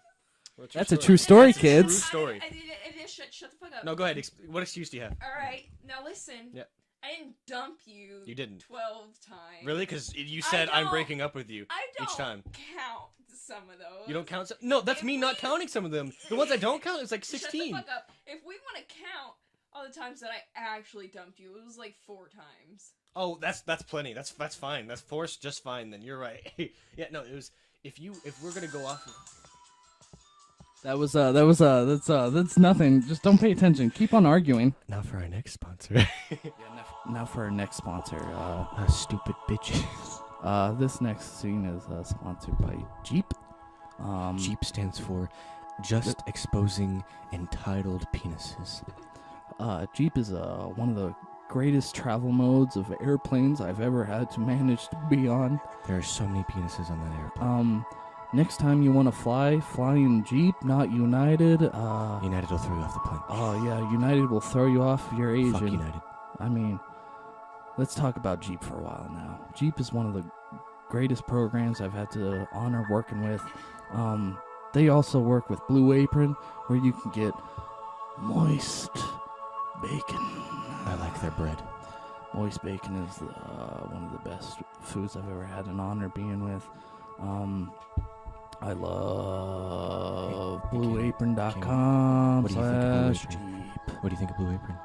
That's a true story, That's kids. A true story. I didn't shut the fuck up. No, go ahead. What excuse do you have? All right, now listen. Yeah. I didn't dump you. You didn't. 12 times. Really? Because you said I'm breaking up with you each time. Count some of those. You don't count some? No, that's me not counting some of them. The ones I don't count is like 16. Shut the fuck up. If we want to count all the times that I actually dumped you, it was like 4 times. Oh, that's plenty. That's fine. That's 4 just fine. Then you're right. Yeah, no, it was if we're gonna go off. That's nothing. Just don't pay attention. Keep on arguing. Now for our next sponsor. Now for our next sponsor. Stupid bitches. This next scene is sponsored by Jeep. Jeep stands for Just Exposing Entitled Penises. Jeep is one of the greatest travel modes of airplanes I've ever had to manage to be on. There are so many penises on that airplane. Next time you want to fly in Jeep, not United. United will throw you off the plane. Oh, yeah, United will throw you off if you're Asian. Fuck United. I mean, let's talk about Jeep for a while now. Jeep is one of the greatest programs I've had the honor working with. They also work with Blue Apron, where you can get moist bacon. I like their bread. Moist bacon is one of the best foods I've ever had an honor being with. I love BlueApron.com /Jeep. What do you think of Blue Apron?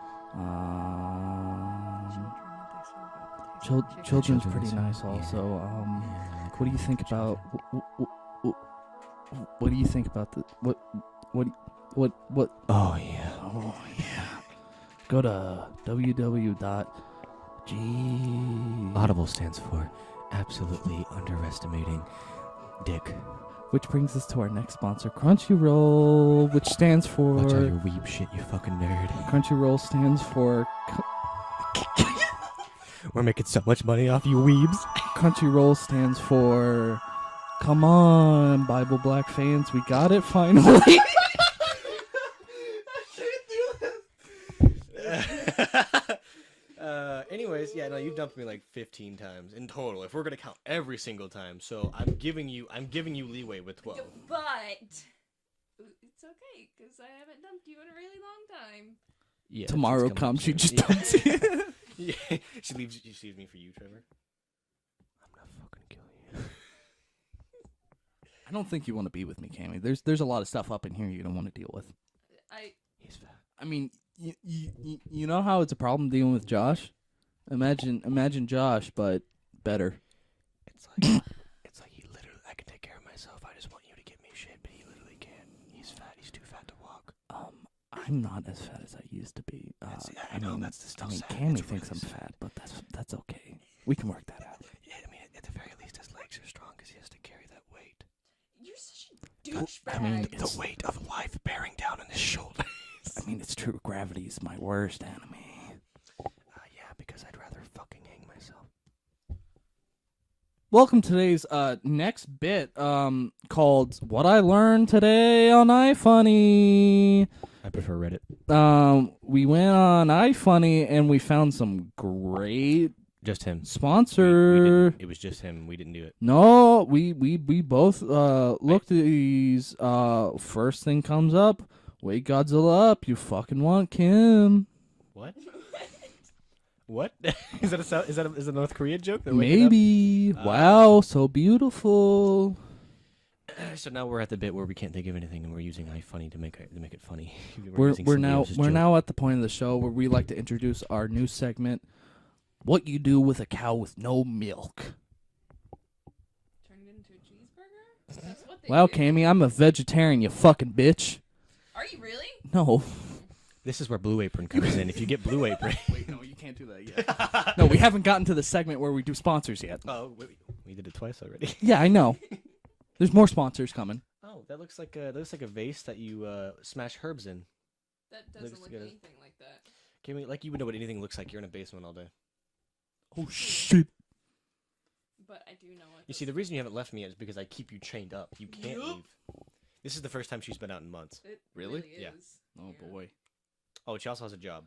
Children's pretty nice also. What do you think about what do you think about the what Oh yeah. Go to www.g. Audible stands for absolutely underestimating dick. Which brings us to our next sponsor, Crunchyroll, which stands for... Watch out your weeb shit, you fucking nerd. Crunchyroll stands for... We're making so much money off you weebs. Crunchyroll stands for... Come on, Bible Black fans, we got it finally. Anyways, yeah, no, you dumped me like 15 times in total. If we're gonna count every single time, so I'm giving you leeway with 12. But it's okay because I haven't dumped you in a really long time. Yeah. Tomorrow comes, you just dumps you. Yeah, she leaves me for you, Trevor. I'm gonna fucking kill you. I don't think you want to be with me, Cammy. There's a lot of stuff up in here you don't want to deal with. He's fat. I mean, you know how it's a problem dealing with Josh? Imagine Josh, but better. It's like he literally, I can take care of myself. I just want you to give me shit, but he literally can't. He's fat. He's too fat to walk. I'm not as fat as I used to be. I know that's still sad. Cammy thinks I'm fat, but that's okay. We can work that out. Yeah, I mean, at the very least, his legs are strong because he has to carry that weight. You're such a douchebag. I mean, the weight of life bearing down on his shoulders. I mean, it's true. Gravity is my worst enemy. Yeah, because I'd rather fucking hang myself. welcome to today's next bit called "What I Learned Today on iFunny." I prefer Reddit. We went on iFunny and we found some great Just him. sponsor. It was just him. We didn't do it. No, we both looked at these. First thing comes up. Wake Godzilla up! You fucking want Kim? What? What? Is that a North Korean joke? Maybe. Wow, so beautiful. So now we're at the bit where we can't think of anything, and we're using iFunny to make it funny. We're now at the point of the show where we like to introduce our new segment. What you do with a cow with no milk. Turn it into a cheeseburger? That's what they Wow, do. Cammy, I'm a vegetarian, you fucking bitch. Are you really? No. This is where Blue Apron comes in. If you get Blue Apron. Wait, no, you can't do that yet. No, we haven't gotten to the segment where we do sponsors yet. Oh, we did it twice already. Yeah, I know. There's more sponsors coming. Oh, that looks like a vase that you smash herbs in. That doesn't Looks look good. anything like that. Can we, like you would know what anything looks like? You're in a basement all day. Oh, shit. But I do know what. You see, the reason you haven't left me yet is because I keep you chained up. You can't Yup. leave. This is the first time she's been out in months. It Really? Yeah. is. Oh, Yeah. boy. Oh, she also has a job.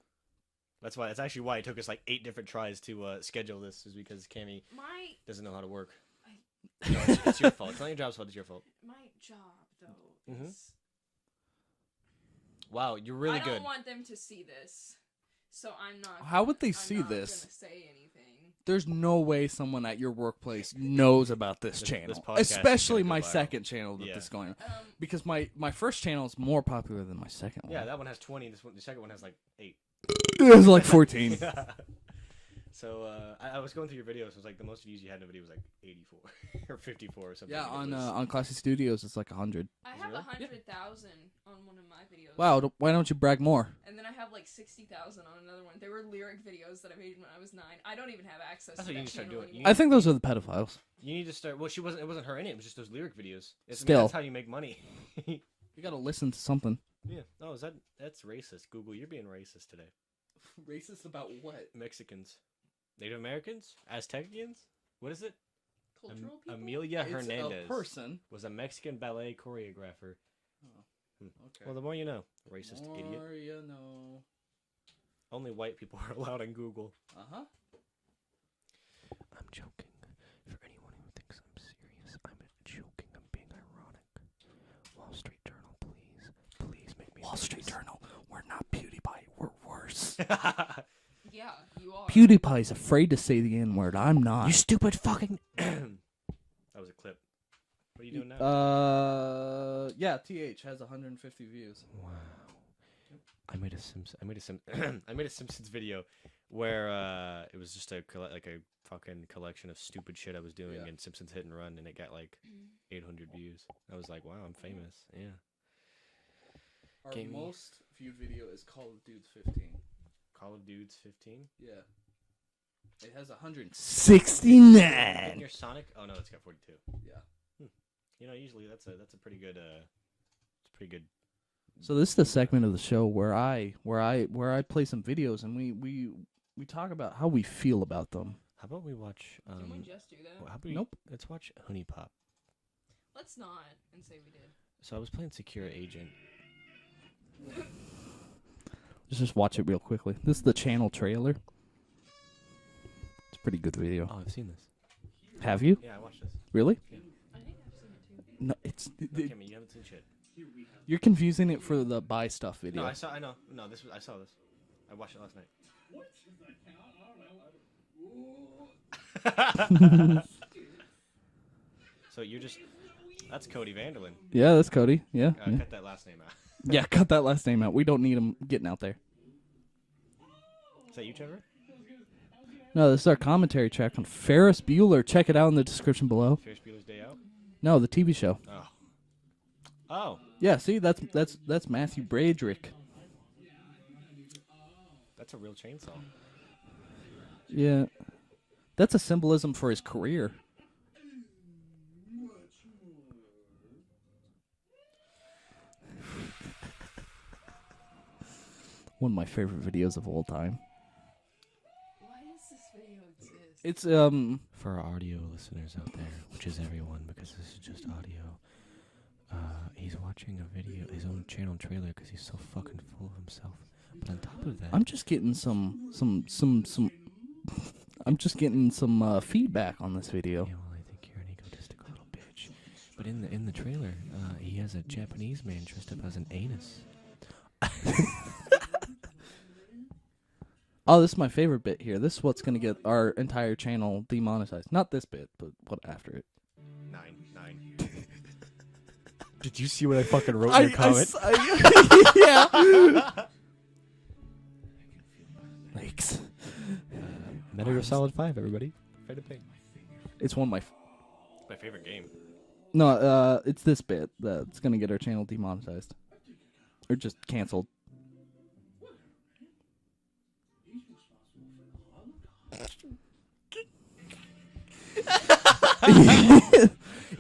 That's actually why it took us like 8 different tries to schedule this, is because Cammy My doesn't know how to work. No, it's your fault. It's not your job's fault. It's your fault. my job though Mhm. is. Wow, you're really I good. don't want them to see this, so I'm not. How would they I'm see not this? Gonna say anything. There's no way someone at your workplace knows about this This channel. podcast is Especially gonna go my viral. second channel that Yeah. this is going on. Um, Because my first channel is more popular than my second one. Yeah, that one has 20. The second one has like 8. It was like 14. So I was going through your videos. It was like the most views you had in a video was like 84 or 54 or something. Yeah, ridiculous. on Classy Studios, it's like 100. I have really? 100,000 on one of my videos. Wow, why don't you brag more? And then I have like 60,000 on another one. They were lyric videos that I made when I was 9. I don't even have access That's to what you that need to start channel doing. anymore. I think those are the pedophiles. You need to start. Well, she wasn't. It wasn't her in it. It was just those lyric videos. Still. that's how you make money. You gotta listen to something. Yeah. Oh, that's racist? Google, you're being racist today. Racist about what? Mexicans, Native Americans, Aztecians. What is it? Cultural people? Amelia It's Hernandez a person. was a Mexican ballet choreographer. Okay. Well, the more you know, racist idiot. More you know. Only white people are allowed on Google. Uh-huh. I'm joking. For anyone who thinks I'm serious, I'm joking. I'm being ironic. Wall Street Journal, please make me. Wall Street Journal, we're not PewDiePie, we're worse. Yeah, you are. PewDiePie's afraid to say the N-word, I'm not. You stupid fucking. That was a clip. What are you doing now? Yeah, TH has 150 views. Wow. I made a Simpsons video where it was just a fucking collection of stupid shit I was doing, Yeah. and Simpsons Hit and Run, and it got like 800 views. I was like, wow, I'm famous. Yeah. Our Gamey. most viewed video is Call of Dudes 15. Call of Dudes 15. Yeah. It has 169. Your Sonic? Oh no, it's got 42. Yeah. You know, usually that's a pretty good. It's pretty good. So this is the segment of the show where I play some videos and we talk about how we feel about them. How about we watch? Didn't we just do that? How about Nope. Let's watch Honey Pop. Let's not and say we did. So I was playing Secure Agent. Let's just watch it real quickly. This is the channel trailer. It's a pretty good video. Oh, I've seen this. Have you? Yeah, I watched this. Really? I think I've seen it too. No, it's No, Kimmy, you haven't seen shit. you're confusing it for the buy stuff video. No, I know. No, I saw this. I watched it last night. So you're just. That's Cody Vanderlyn. Yeah, that's Cody. Yeah. Yeah. Cut that last name out. Yeah, cut that last name out. We don't need him getting out there. Is that you, Trevor? No, this is our commentary track on Ferris Bueller. Check it out in the description below. Ferris Bueller's Day Out? No, the TV show. Oh. Oh. Yeah, see, that's Matthew Broderick. That's a real chainsaw. Yeah. That's a symbolism for his career. One of my favorite videos of all time. Why is It's For our audio listeners out there, which is everyone, because this is just audio. He's watching a video, his own channel trailer, because he's so fucking full of himself. But on top of that, I'm just getting some I'm just getting some feedback on this video. Yeah, well, I think you're an egotistical little bitch. But in the trailer, he has a Japanese man dressed up as an anus. Oh, this is my favorite bit here. This is what's gonna get our entire channel demonetized. Not this bit, but what after it. 9. Did you see what I fucking wrote in your comment? Yeah. Lakes. Metal Gear Solid 5, everybody. Afraid to pay. It's one of my. My favorite game. No, it's this bit that's gonna get our channel demonetized, or just canceled.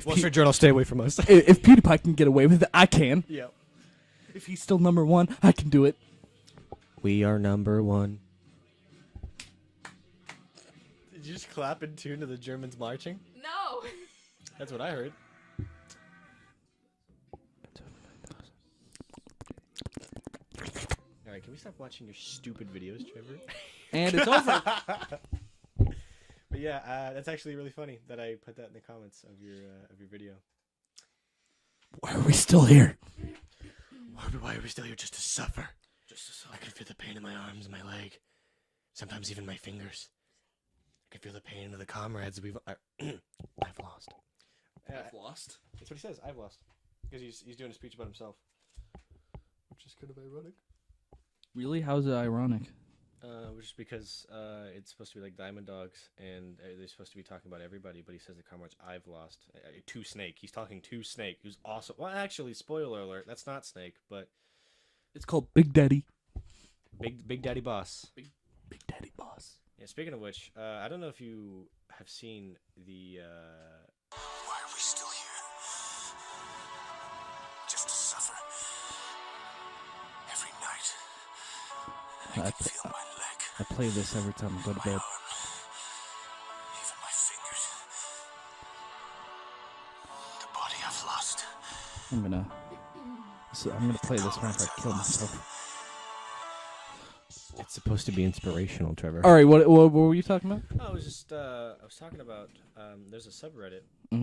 Wall Street Journal, stay away from us. If PewDiePie can get away with it, I can. Yeah. If he's still number one, I can do it. We are number one. Did you just clap in tune to the Germans marching? No. That's what I heard. Alright, can we stop watching your stupid videos, Trevor? And it's over. But yeah, that's actually really funny that I put that in the comments of your video. Why are we still here? Why are we still here? Just to suffer. Just to suffer. I can feel the pain in my arms and my leg. Sometimes even my fingers. I can feel the pain of the comrades I've lost. I've lost? That's what he says. I've lost. Because he's doing a speech about himself. Which is kind of ironic. Really? How's it ironic? Which is because it's supposed to be like Diamond Dogs, and they're supposed to be talking about everybody, but he says the comrades I've lost. To Snake. He's talking to Snake, who's also... Well, actually, spoiler alert, that's not Snake, but... It's called Big Daddy. Big Daddy Boss. Big Daddy Boss. Yeah, speaking of which, I don't know if you have seen the... Why are we still here? Just to suffer. Every night. I can feel my leg. I play this every time I go to my bed. arm. Even my fingers. The body I've lost. I'm gonna play this one if I kill myself. It's supposed to be inspirational, Trevor. All right, what were you talking about? I was just I was talking about there's a subreddit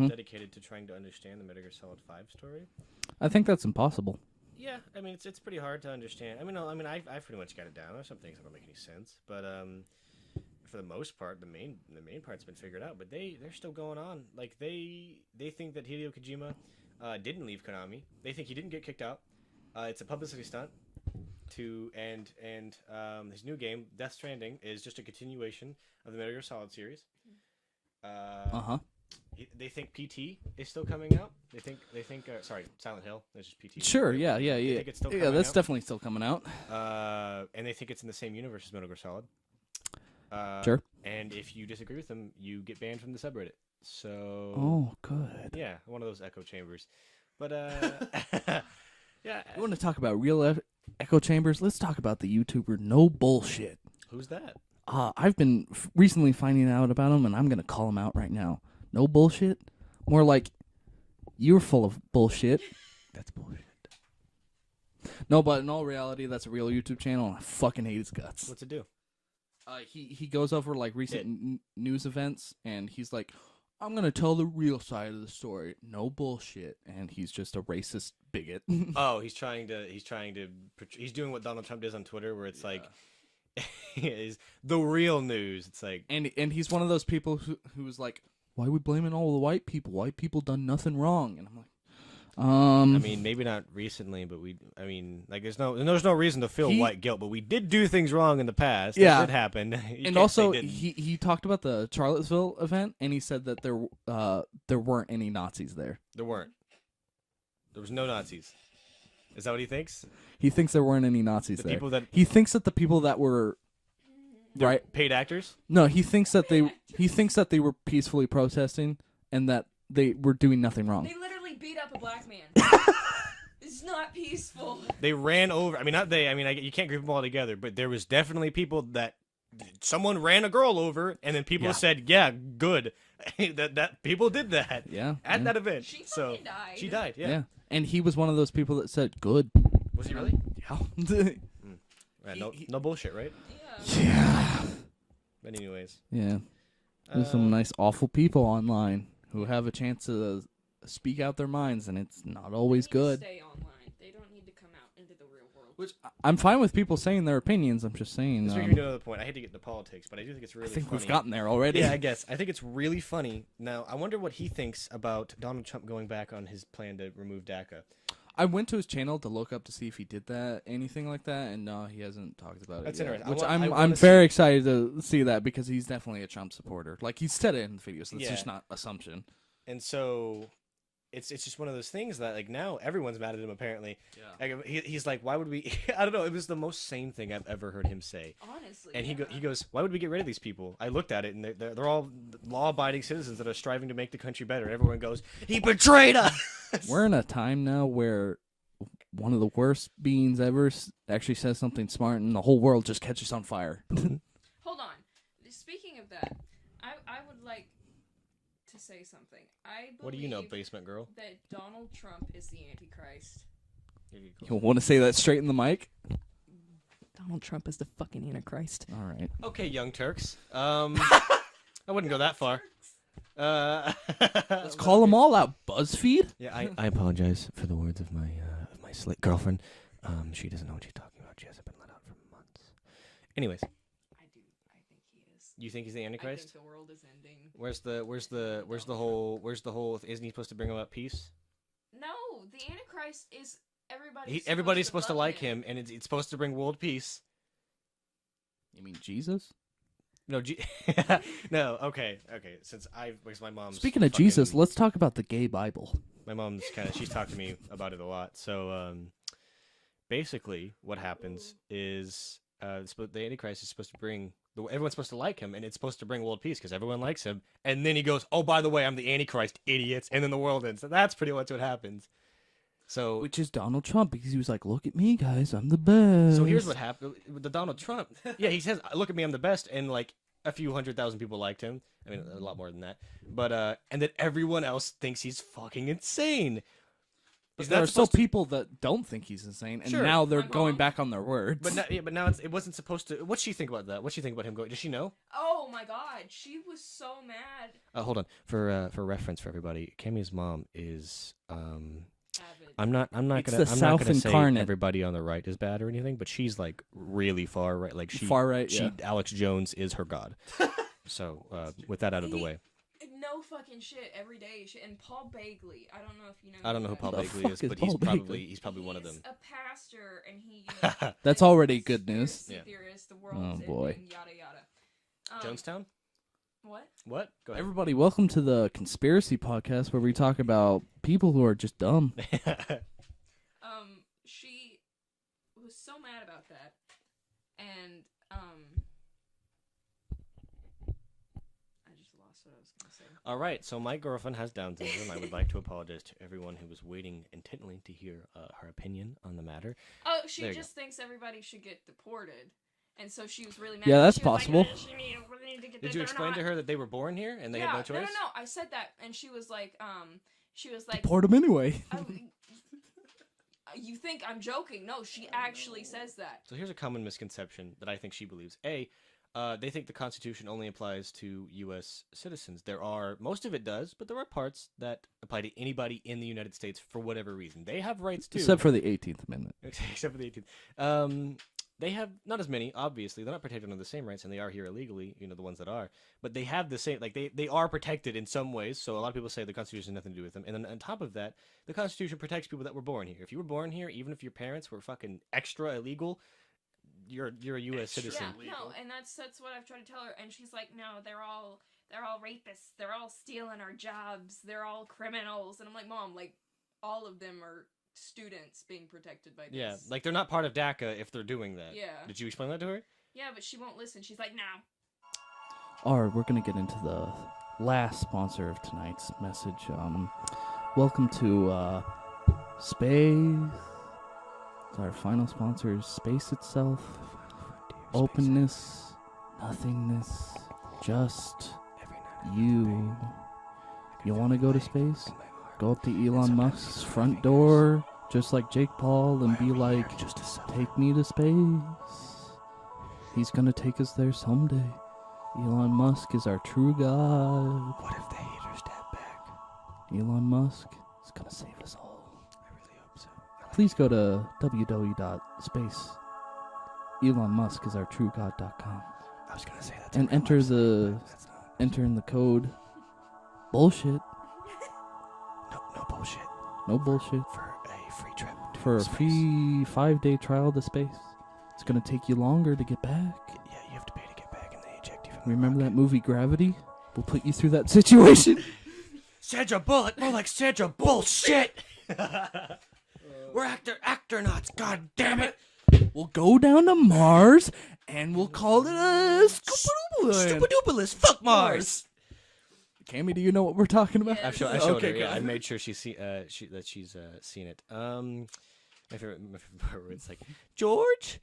dedicated to trying to understand the Metal Gear Solid 5 story. I think that's impossible. Yeah, I mean it's pretty hard to understand. I pretty much got it down. There's some things that don't make any sense, but for the most part, the main part's been figured out. But they're still going on. Like they think that Hideo Kojima didn't leave Konami. They think he didn't get kicked out. It's a publicity stunt. And his new game, Death Stranding, is just a continuation of the Metal Gear Solid series. They think PT is still coming out. They think Silent Hill. That's just PT. Sure, yeah. They think it's still coming That's out. Definitely still coming out. And they think it's in the same universe as Metal Gear Solid. Sure. And if you disagree with them, you get banned from the subreddit. So. Oh, good. Yeah, one of those echo chambers. But yeah. You want to talk about real echo chambers? Let's talk about the YouTuber No Bullshit. Who's that? I've been recently finding out about him, and I'm gonna call him out right now. No bullshit. More like you're full of bullshit. That's bullshit. No, but in all reality, that's a real YouTube channel, and I fucking hate his guts. What's it do? He goes over like recent news events, and he's like, I'm gonna tell the real side of the story. No bullshit, and he's just a racist bigot. Oh, he's doing what Donald Trump does on Twitter, where it's like, is the real news. It's like, and he's one of those people who's like, why are we blaming all the white people? White people done nothing wrong, and I'm like, I mean, maybe not recently, but there's no reason to feel white guilt, but we did do things wrong in the past. Yeah, it happened. And also, he talked about the Charlottesville event, and he said that there weren't any Nazis there. There weren't. There was no Nazis. Is that what he thinks? He thinks there weren't any Nazis there. He thinks that the people that were paid actors. No, he thinks that they were peacefully protesting and that they were doing nothing wrong. They literally beat up a black man. It's not peaceful. They ran over. I mean, not they. I mean, you can't group them all together, but there was definitely people that someone ran a girl over, and then people said, "Yeah, good." that people did that. Yeah. At that event. She so fucking died. she died. Yeah. Yeah. And he was one of those people that said, good. Was he really? Yeah. Right, no bullshit, right? Yeah. Yeah. But anyways, Yeah. There's some nice, awful people online who have a chance to speak out their minds, and it's not always They need to good. stay online. They don't need to come out into the real world. Which I'm fine with people saying their opinions. I'm just saying. this brings me to another point. I hate to get into politics, but I do think it's really I think funny. we've gotten there already. Yeah, I guess. I think it's really funny. Now, I wonder what he thinks about Donald Trump going back on his plan to remove DACA. I went to his channel to look up to see if he did that, anything like that, and no, he hasn't talked about it. That's yet, interesting. Which I I'm wanna very excited to see that because he's definitely a Trump supporter. Like he's said it in the video, so it's Yeah. just not assumption. And so it's just one of those things that like now everyone's mad at him apparently. Yeah. Like, he's like, why would we? I don't know. It was the most sane thing I've ever heard him say. Honestly. And he yeah. goes, why would we get rid of these people? I looked at it, and they're all law-abiding citizens that are striving to make the country better. And everyone goes, he betrayed us. We're in a time now where one of the worst beings ever actually says something smart, and the whole world just catches on fire. Hold on. Speaking of that, I would like to say something. I believe What do you know, basement girl? that Donald Trump is the Antichrist. You want to say that straight in the mic? Donald Trump is the fucking Antichrist. All right. Okay, young Turks. I wouldn't go that far. Let's call them all out. BuzzFeed? Yeah, I apologize for the words of my slick girlfriend. She doesn't know what she's talking about. She hasn't been let out for months. Anyways, I think he is. you think he's the I Antichrist? think the world is ending. Where's the whole? Isn't he supposed to bring about peace? No, the Antichrist is everybody. Everybody's supposed to like him, and it's supposed to bring world peace. You mean Jesus? No, no. Okay. Because my mom's. Speaking of Jesus, let's talk about the gay Bible. My mom's she's talked to me about it a lot. So, basically, what happens is the Antichrist is supposed to bring everyone's supposed to like him, and it's supposed to bring world peace because everyone likes him. And then he goes, "Oh, by the way, I'm the Antichrist, idiots!" And then the world ends. So that's pretty much what happens. So, Which is Donald Trump, because he was like, look at me, guys, I'm the best. so here's what happened with the Donald Trump. Yeah, he says, "Look at me, I'm the best," and like a few 100,000 people liked him. I mean, a lot more than that. But and then everyone else thinks he's fucking insane. But there are still people that don't think he's insane, and Sure. now they're My going mom. back on their words. But now it wasn't supposed to. What's she think about that? What's she think about him going? Does she know? Oh my God, she was so mad. Hold on for reference for everybody. Cammy's mom is Avid. I'm not It's gonna the I'm not South gonna say incarnate. everybody on the right is bad or anything, but she's like really far right. Like Far right, yeah. Alex Jones is her god. So with that out of the way, No fucking shit every day. And Paul Bagley. I don't know if you know. I don't know who Paul The Bagley fuck is, is but Paul Bagley? he's probably one of them. He's a pastor, and he. That's already good news. Conspiracy theorist, the world Oh, is boy. ending, yada yada. Jonestown? What? What? Go ahead. Everybody, welcome to the Conspiracy Podcast, where we talk about people who are just dumb. She was so mad about that, and I just lost what I was gonna say. All right, so my girlfriend has Down syndrome. I would like to apologize to everyone who was waiting intently to hear her opinion on the matter. Oh, she There you just thinks everybody should get deported, and so she was really mad. Yeah, that's She was like, possible. really need to get Did this you or explain to not." her that they were born here and they yeah, had no choice? No. I said that, and she was like, Deport them anyway. You think I'm joking? No, she actually says that. So here's a common misconception that I think she believes. A, they think the Constitution only applies to U.S. citizens. Most of it does, but there are parts that apply to anybody in the United States for whatever reason. They have rights too. Except for the 18th Amendment. Except for the 18th. They have not as many, obviously. They're not protected under the same rights, and they are here illegally, the ones that are. But they have the same, like, they are protected in some ways, so a lot of people say the Constitution has nothing to do with them. And then on top of that, the Constitution protects people that were born here. If you were born here, even if your parents were fucking extra illegal, you're a U.S. citizen. Yeah, no, and that's what I've tried to tell her, and she's like, no, they're all rapists. They're all stealing our jobs. They're all criminals. And I'm like, Mom, like, all of them are students being protected by this. Yeah, like they're not part of DACA if they're doing that. Yeah. Did you explain that to her? Yeah, but she won't listen. She's like, no. Alright, we're gonna get into the last sponsor of tonight's message. Welcome to Space. Our final sponsor is Space itself. Openness, nothingness, just you. You want to go to space? Go up to Elon Musk's front door, just like Jake Paul, and be like, take me to space. He's gonna take us there someday. Elon Musk is our true God. What if the haters dab back? Elon Musk is gonna save us all. I really hope so. Please go to www.space. Elon Musk is our true God.com. I was gonna say that. And enter in the code bullshit. No bullshit. No bullshit. For a free trip. For a free 5-day trial to space. It's gonna take you longer to get back. Yeah, you have to pay to get back, and they eject you from Remember that movie Gravity? We'll put you through that situation. Sandra Bullock, more like Sandra Bullshit. We're actronauts, god damn it. We'll go down to Mars and we'll call it a Stupidoopolis, fuck Mars. Cammy, do you know what we're talking about? Yeah. I showed her. good. Yeah, I made sure she's seen it. My favorite part where it's like, George.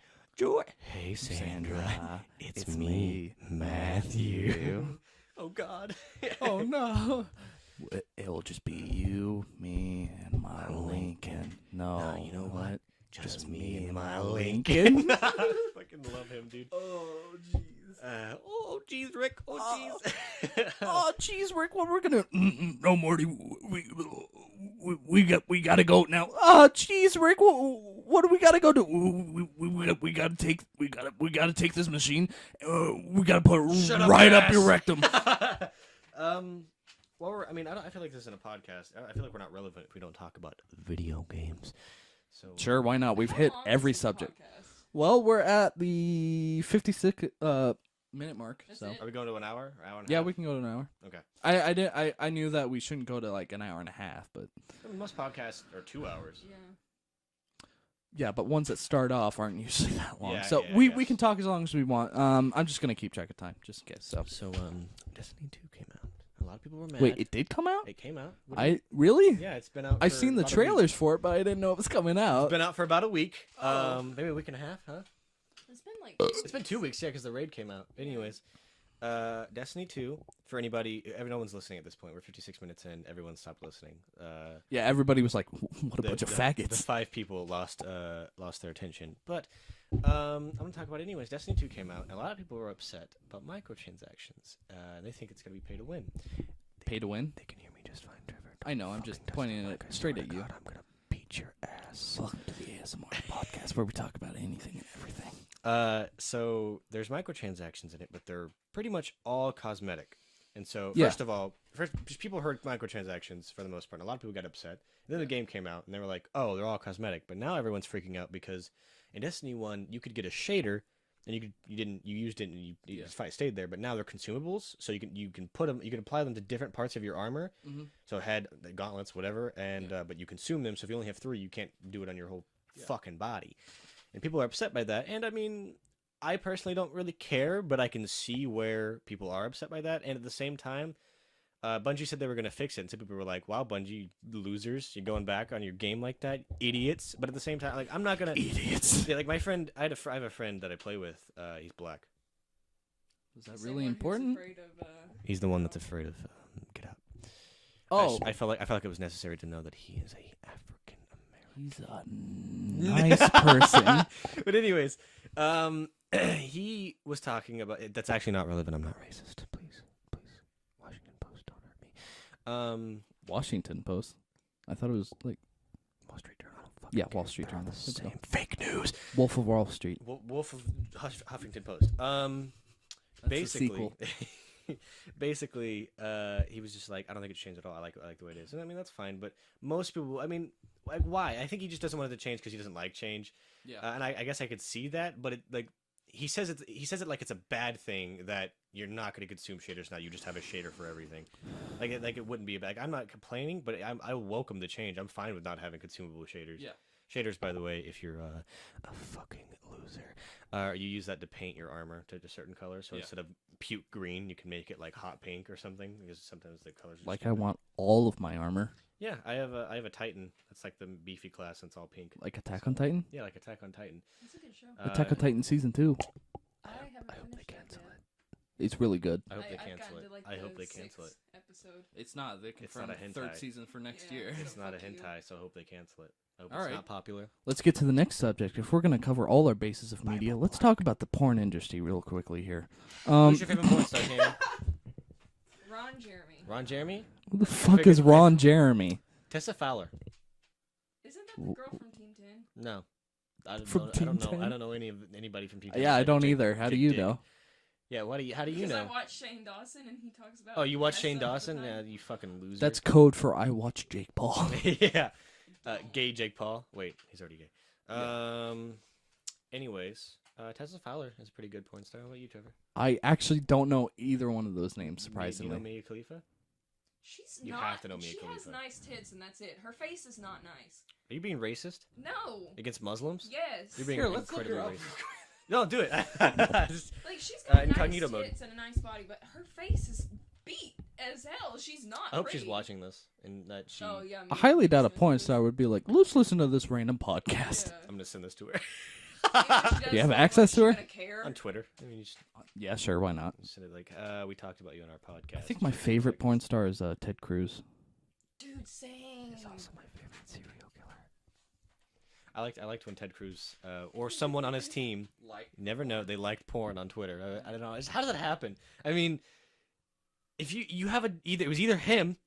Hey Sandra, it's me, Matthew. Oh God. Oh no. It'll just be you, me, and my Lincoln. No, you know what? Just me and my Lincoln. I fucking love him, dude. Oh jeez. Oh jeez, Rick. Oh jeez. Oh jeez, Rick. What we're gonna? No, Morty. We gotta go now. Oh jeez, Rick. What do we gotta go do? We gotta take this machine. We gotta put it right up your rectum. Well, I feel like this isn't a podcast. I feel like we're not relevant if we don't talk about video games. So Sure, why not? We've hit How long every is the subject. podcast? Well, we're at the 56 minute mark. That's So it? are we going to an hour? Hour and a yeah, half? we can go to an hour. Okay. I knew that we shouldn't go to like an hour and a half, but Most podcasts are 2 hours. Yeah. yeah, but ones that start off aren't usually that long. Yeah, So yeah, I we guess. can talk as long as we want. I'm just gonna keep track of time, just in case. So So Destiny 2 came out. A lot of people were mad. wait, it did come out? It came out. What do you- Really? Yeah, it's been out. I've for seen the about a week. trailers for it, but I didn't know it was coming out. It's been out for about a week. Oh. Maybe a week and a half, huh? It's been like. It's been 2 weeks, yeah, because the raid came out. Anyways, Destiny 2, for anybody, no one's listening at this point. We're 56 minutes in. Everyone stopped listening. Yeah, everybody was like, "What a bunch of The faggots." 5 people lost their attention. But I'm going to talk about it anyways. Destiny 2 came out, and a lot of people were upset about microtransactions. They think it's going to be pay to win. Pay to win? They can hear me just fine, Trevor. I know. I'm just pointing it straight at you. God, I'm going to beat your ass. Welcome to the ASMR podcast, where we talk about anything and everything. So there's microtransactions in it, but they're pretty much all cosmetic. And so, Yeah. first of all, people heard microtransactions for the most part. A lot of people got upset. And then the game came out, and they were like, "Oh, they're all cosmetic." But now everyone's freaking out because in Destiny 1, you could get a shader, and you used it, and you stayed there. But now they're consumables, so you can put them, you can apply them to different parts of your armor. Mhm. So head, the gauntlets, whatever, and but you consume them. So if you only have 3, you can't do it on your whole fucking body. And people are upset by that. And I personally don't really care, but I can see where people are upset by that. And at the same time, Bungie said they were going to fix it. And some people were like, "Wow, Bungie, losers. You're going back on your game like that? Idiots." But at the same time, like, I'm not going to... Idiots. Yeah, like, my friend... I have a friend that I play with. He's black. Is that Is really anyone who's important? afraid of, He's the one that's afraid of... Get out. Oh, I felt like it was necessary to know that he is a African-American. he's a nice person. But anyways, he was talking about that's actually not relevant. I'm not racist. Please, Washington Post, don't hurt me. Washington Post. I thought it was like Wall Street Journal. Yeah, Wall Street Journal. The same fake news. Wolf of Wall Street. Wolf of Huffington Post. That's Basically, a sequel. basically, he was just like, I don't think it's changed at all. I like the way it is, and that's fine. But most people, like, why? I think he just doesn't want it to change because he doesn't like change. Yeah. And I guess I could see that, but he says it like it's a bad thing that you're not going to consume shaders now. You just have a shader for everything. Like it wouldn't be a bad. I'm not complaining, but I welcome the change. I'm fine with not having consumable shaders. Yeah. Shaders, by the way, if you're a fucking loser, you use that to paint your armor to a certain color. So instead of puke green, you can make it like hot pink or something, because sometimes the colors are Like I want all of my armor. Yeah, I have a Titan. That's like the beefy class, and it's all pink. Like Attack on Titan? Yeah, like Attack on Titan. It's a good show. Attack on Titan Season 2. I haven't I hope they finished it cancel yet. it. It's really good. I hope they I've cancel gotten it. to, like, I hope the they cancel it. 6th episode. It's not. They It's not confirmed a hentai. third season for next Yeah. year. It's not a Fuck you. hentai, so I hope they cancel it. I hope All it's right. not popular. Let's get to the next subject. If we're going to cover all our bases of media, let's talk about the porn industry real quickly here. Who's your favorite porn star, Tammy? Ron Jeremy. Ron Jeremy? Who the fuck is Ron Jeremy? Tessa Fowler. Isn't that the girl from Team 10? No. I don't, From know, I Team don't know. 10? I don't know anybody from Team 10. Yeah, I don't Jake- either. How do Jake you Dick. know? Yeah, how do you Because know? I watched Shane Dawson and he talks about. Oh, you watch Tessa Shane all the Dawson? time. Yeah, you fucking loser. That's code for I watch Jake Paul. yeah. Gay Jake Paul. Wait, he's already gay. Anyways, Tessa Fowler is a pretty good porn star. What about you, Trevor? I actually don't know either one of those names, Do surprisingly. you know Mia Khalifa? She's You not. have to know Mia she has Khalifa. nice tits and that's it. Her face is not nice. Are you being racist No. against Muslims? Yes. You're being Here, let's look incredibly her up. racist. No, do it. Just- Like she's got nice incognito tits mode. and a nice body, but her face is beat as hell. She's not. I hope pretty. she's watching this and that she. Oh yeah. I highly doubt a porn star. star would be like, let's listen to this random podcast. Yeah. I'm gonna send this to her Do you have access to her? Care. on Twitter. I mean, you just Yeah, sure, why not? send it like, we talked about you on our podcast. I think my favorite porn star is Ted Cruz. Dude, same. He's also my favorite serial killer. I liked when Ted Cruz or someone on his team. Never know. They liked porn on Twitter. I don't know. How does that happen? I mean, if you have it was either him,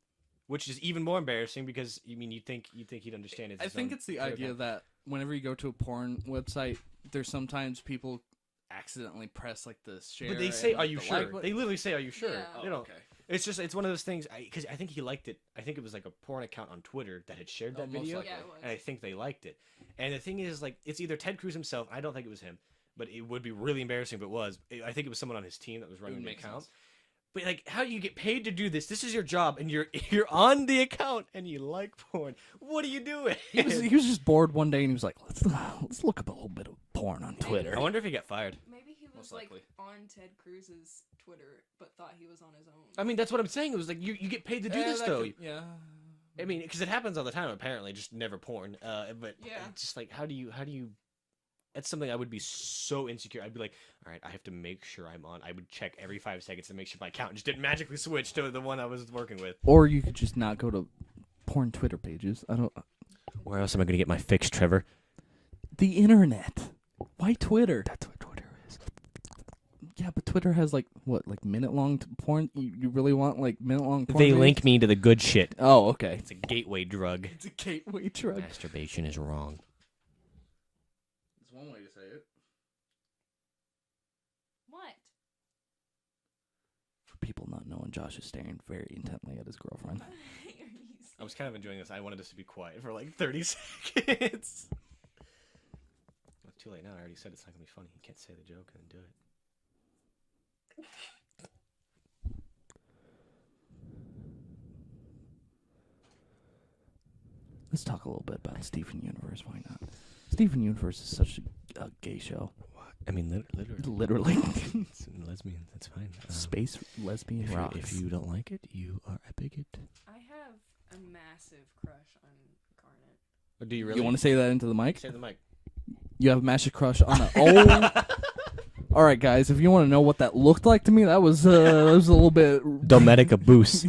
which is even more embarrassing because you think he'd understand it. I think it's the idea that whenever you go to a porn website, there's sometimes people accidentally press like the share. But they say, and, "Are like, you the sure?" like button. They literally say, "Are you sure?" Yeah. They don't. okay. It's one of those things because I think he liked it. I think it was like a porn account on Twitter that had shared that most video, likely. Yeah, it was. and I think they liked it. And the thing is, like, it's either Ted Cruz himself. I don't think it was him, but it would be really embarrassing if it was. I think it was someone on his team that was It running would the make account. sense. But like, how do you get paid to do this? This is your job, and you're on the account, and you like porn. What are you doing? He was just bored one day and he was like, let's look up a little bit of porn on Twitter. I wonder if he got fired. Maybe he was Most like likely. on Ted Cruz's Twitter, but thought he was on his own. I mean, that's what I'm saying. It was like you get paid to do this though. Yeah. I mean, because it happens all the time. Apparently, just never porn. But Yeah. it's just like, how do you? That's something I would be so insecure. I'd be like, all right, I have to make sure I'm on. I would check every 5 seconds to make sure my account just didn't magically switch to the one I was working with. Or you could just not go to porn Twitter pages. I don't. Where else am I going to get my fix, Trevor? The internet. Why Twitter? That's what Twitter is. Yeah, but Twitter has like minute long porn. You really want like minute long porn? They videos? link me to the good shit. Oh, okay. It's a gateway drug. It's a gateway drug. Masturbation is wrong. That's one way to say it. What? For people not knowing, Josh is staring very intently at his girlfriend. I was kind of enjoying this. I wanted us to be quiet for like 30 seconds. Well, it's too late now. I already said it's not going to be funny. You can't say the joke and then do it. Let's talk a little bit about Steven Universe. Why not? Steven Universe is such a gay show. What? I mean, literally. Literally. It's lesbian. That's fine. Space lesbian rocks. If you don't like it, you are a bigot. I have a massive crush on Garnet. Or do you really? You want to say that into the mic? say the mic? You have a massive crush on an old. All right, guys. If you want to know what that looked like to me, that was a little bit. Domenica boost.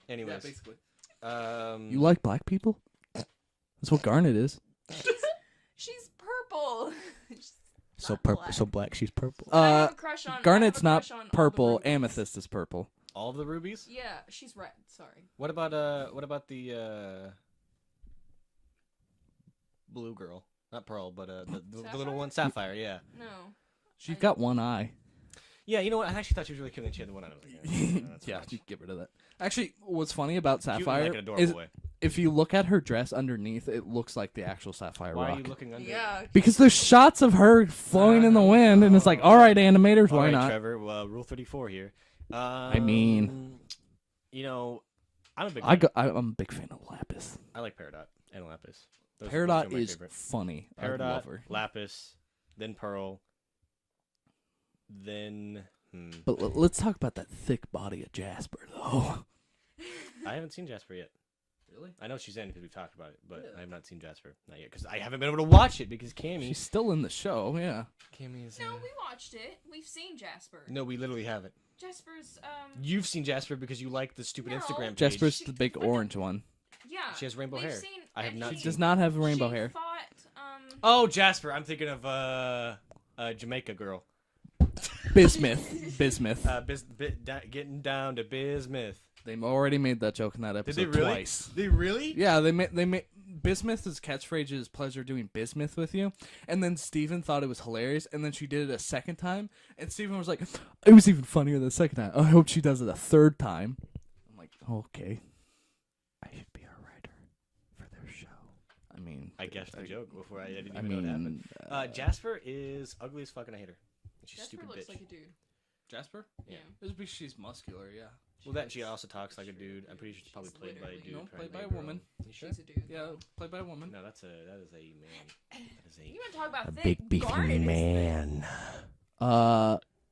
Anyways, basically. you You like black people? That's what Garnet is. She's purple. She's so not purple, black. so black. She's purple. I have a crush on. Garnet's I have a not crush on all the purple. rubies. Amethyst is purple. All of the rubies. Yeah, she's red. Sorry. What about the blue girl? Not Pearl, but the little one, Sapphire. Yeah. No. She's got one eye. Yeah. You know what? I actually thought she was really cute. And she had the one eye. I was like, yeah, that's Yeah, much. you get rid of that. Actually, what's funny about Cute in, Sapphire like an adorable is way. if you look at her dress underneath, it looks like the actual Sapphire Why Rock. are you looking under? Yeah. Because there's shots of her flowing in the wind, and it's like, all right, animators, All why right, not? Trevor. Well, Rule 34 here. I mean, you know, I'm a big. I'm a big fan of Lapis. I like Peridot and Lapis. Those are Peridot two of my is favorite. funny. I Peridot, love her. Lapis, then Pearl, then. But let's talk about that thick body of Jasper, though. I haven't seen Jasper yet. Really? I know she's in because we've talked about it, but I have not seen Jasper. Not yet, because I haven't been able to watch it because Cammy... She's still in the show, yeah. Cammy is... No, we watched it. We've seen Jasper. No, we literally haven't. Jasper's, You've seen Jasper because you like the stupid No. Instagram page. Jasper's the big orange one. yeah. She has rainbow we've hair. Seen, I have and not she- She does not have rainbow she hair. Thought, Oh, Jasper. I'm thinking of Jamaica girl. Bismuth. Getting down to Bismuth. They already made that joke in that Did episode they really? twice. They really? Yeah, they made Bismuth's catchphrase is "pleasure doing bismuth with you," and then Steven thought it was hilarious, and then she did it a second time, and Steven was like, "It was even funnier the second time. I hope she does it a third time." I'm like, okay, I should be a writer for their show. I mean, I guessed the joke before I didn't even I know what mean, happened. Jasper is ugly as fuck and I hate her. And she's a Jasper stupid looks bitch. like a dude. Jasper. Yeah. It's because she's muscular. Yeah. Well, that she also talks like a dude. I'm pretty sure she's probably played by a dude. No, trying played to by be a girl. woman. You sure? She's a dude. Yeah, played by a woman. No, that is a man. That is You want to talk about a thick? big beefy Garnet is thick. man.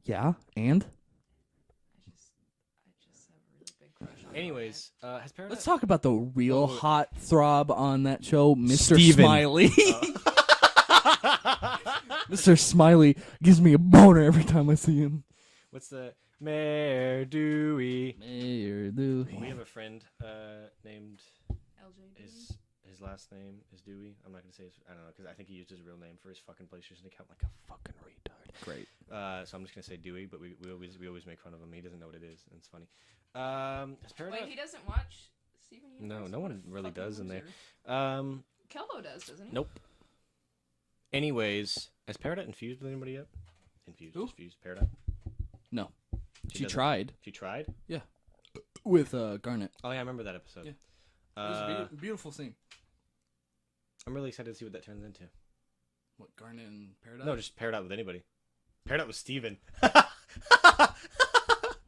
Yeah, and I just have a really big crush on Anyways, has Paradise? let's talk about the real Oh, hot throb on that show, Mr. Steven. Smiley. Mr. Smiley gives me a boner every time I see him. What's the Mayor Dewey? Mayor Dewey. We have a friend named LJ. his last name is Dewey. I'm not gonna say his. I don't know because I think he used his real name for his fucking PlayStation account like a fucking retard. Great. So I'm just gonna say Dewey, but we always make fun of him. He doesn't know what it is, and it's funny. Has Paradise? Wait, he doesn't watch Steven Universe? No one What a really fucking does in there. loser. Kelbo does, doesn't he? Nope. Anyways, has Peridot infused with anybody yet? Who? Infused Peridot? No. She doesn't- tried She tried? with Garnet. Oh yeah, I remember that episode. Yeah. It was Uh, a beautiful scene. I'm really excited to see what that turns into. What, Garnet and Paradise? No, just Peridot with anybody. Peridot with Steven.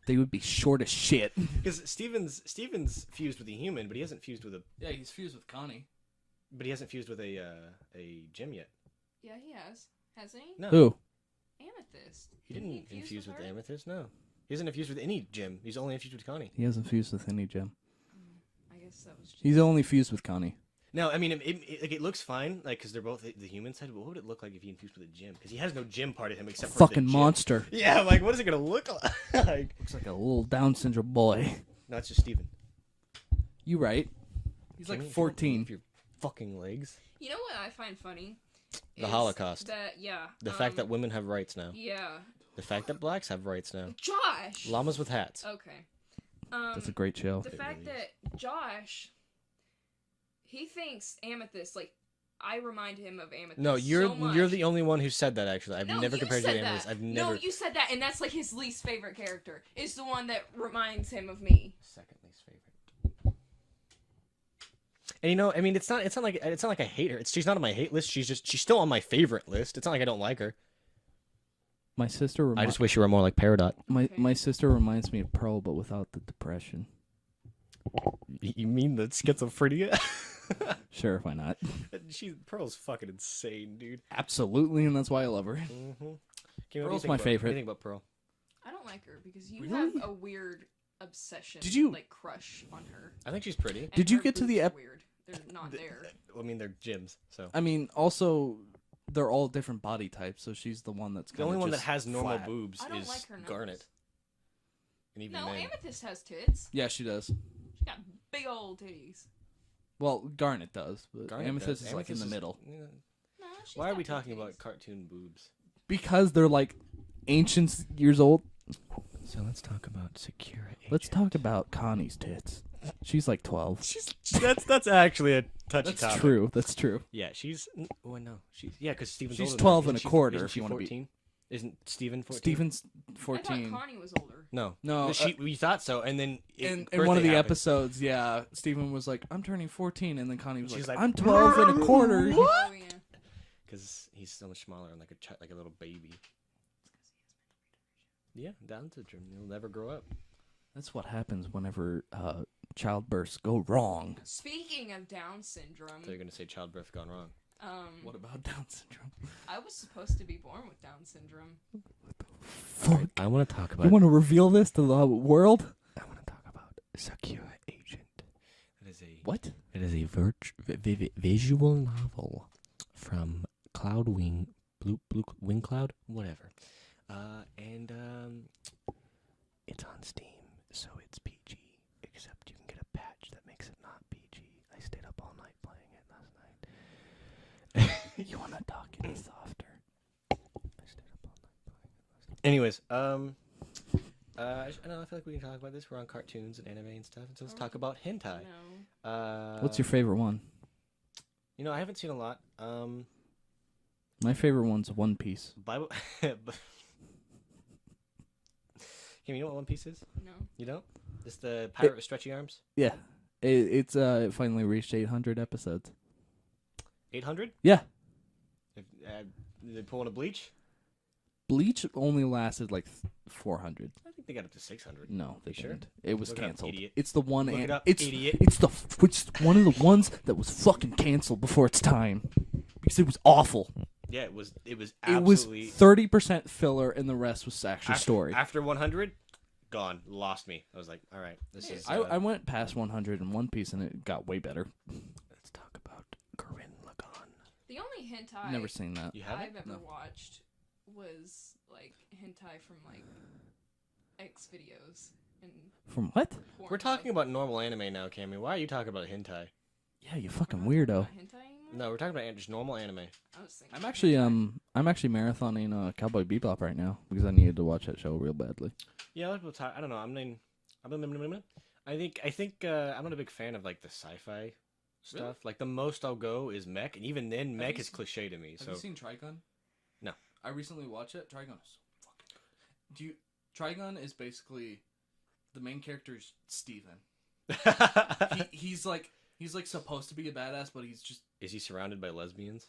They would be short as shit. Because Steven's fused with a human, but he hasn't fused with a Yeah, he's fused with Connie. but he hasn't fused with a Gem yet. Yeah, he has. Hasn't he? No. Who? Amethyst. He didn't infuse infuse with her? Amethyst, no. He hasn't infused with any Gem. He's only infused with Connie. He hasn't fused with any gem. I guess that was just... He's only fused with Connie. No, I mean, it looks fine, like, because they're both the human side, but what would it look like if he infused with a Gem? Because he has no Gem part of him except for Fucking the gem. monster. Yeah, like, what is it going to look like? Looks like a little Down syndrome boy. No, it's just Steven. You right. He's Jimmy, like if you don't 14. move your fucking legs. You know what I find funny? The Is Holocaust. That, yeah. The fact that women have rights now. Yeah. The fact that blacks have rights now. Josh! Llamas with hats. Okay. That's a great show. The fact really that Josh, he thinks Amethyst, like, I remind him of Amethyst. No, you're so much. you're the only one who said that. Actually, I've No, never you compared you said to Amethyst. that. I've never. No, you said that, and that's like his least favorite character. Is the one that reminds him of me. Second least favorite. And you know, I mean, it's not like I hate her. She's not on my hate list. She's still on my favorite list. It's not like I don't like her. My sister I just wish you were more like Peridot. my sister reminds me of Pearl, but without the depression. You mean the schizophrenia? Sure, why not? Pearl's fucking insane, dude. Absolutely, and that's why I love her. Pearl's my favorite. What do you think about Pearl? I don't like her because you Really? have a weird obsession. Did you- like crush on her? I think she's pretty. And Did you her get to the boobs are ep- weird? They're not there. I mean, they're gyms, so. I mean, also, they're all different body types, so she's the one that's The only one that just has normal flat. boobs I don't is like her nose. Garnet. And even No, then. Amethyst has tits. Yeah, she does. She got big old titties. Well, Garnet does, but Garnet Amethyst does. is like in the Amethyst is- middle. yeah. No, she's Why are got we big talking titties. about cartoon boobs? Because they're like ancient years old. So let's talk about Secure Agent. Let's talk about Connie's tits. She's like 12. That's actually a touchy That's topic. true. That's true. Yeah, she's. Oh no, she's because Steven's. She's older 12 than her. and a Isn't she- quarter, isn't if she you wanna be- 14? Isn't Steven 14? Steven's I 14. thought Connie was older. No, No, we thought so, and then In one of the episodes, yeah, Steven was like, I'm turning 14, and then Connie was She's like, like, I'm 12 and a quarter. Oh yeah. because he's so much smaller and like a little baby. Yeah, Down syndrome. He'll never grow up. That's what happens whenever childbirths go wrong. Speaking of Down syndrome, So you're gonna say childbirth gone wrong. What about Down syndrome? I was supposed to be born with Down syndrome. Fuck. I want to talk You about. want to reveal this to the world? I want to talk about Secure Agent. That is a What? It is a visual novel from Cloudwing, Blue Wing Cloud, whatever. And it's on Steam, so it's PG. Except you can get a patch that makes it not PG. I stayed up all night playing it last night. You wanna talk any softer? I stayed up all night playing it last night. Anyways, I don't know. I feel like we can talk about this. We're on cartoons and anime and stuff. So let's talk about hentai. No. What's your favorite one? You know, I haven't seen a lot. My favorite one's One Piece. Bible. Kim, you know what One Piece is? No. You don't? It's the pirate with stretchy arms. Yeah, it finally reached 800 episodes. 800? Yeah, Did they pull in a Bleach? Bleach only lasted like 400. I think they got up to 600. No, they sure? didn't. It was Look it up, canceled. idiot. It's the one. Look it up, it's idiot. it's one of the ones that was fucking canceled before its time because it was awful. Yeah, it was It was absolutely 30% filler, and the rest was actual story. After 100, gone, lost me. I was like, all right, this is. I went past 100 in One Piece, and it got way better. Let's talk about Gurren Lagann. The only hentai Never seen that. You haven't? I've ever No. watched was like hentai from like X videos and From what? porn. We're talking about normal anime now, Cammy. Why are you talking about hentai? Yeah, you fucking We're not weirdo. talking about hentai anymore? No, we're talking about just normal anime. I was thinking I'm actually marathoning Cowboy Bebop right now because I needed to watch that show real badly. Yeah, a lot of people talk. I don't know. I think I'm not a big fan of like the sci-fi stuff. Like the most I'll go is mech, and even then, mech is cliche to me. Have So you seen Trigun? No. I recently watched it. Trigun is so fucking good. Trigun is basically the main character is Steven. He's like supposed to be a badass, but is he surrounded by lesbians?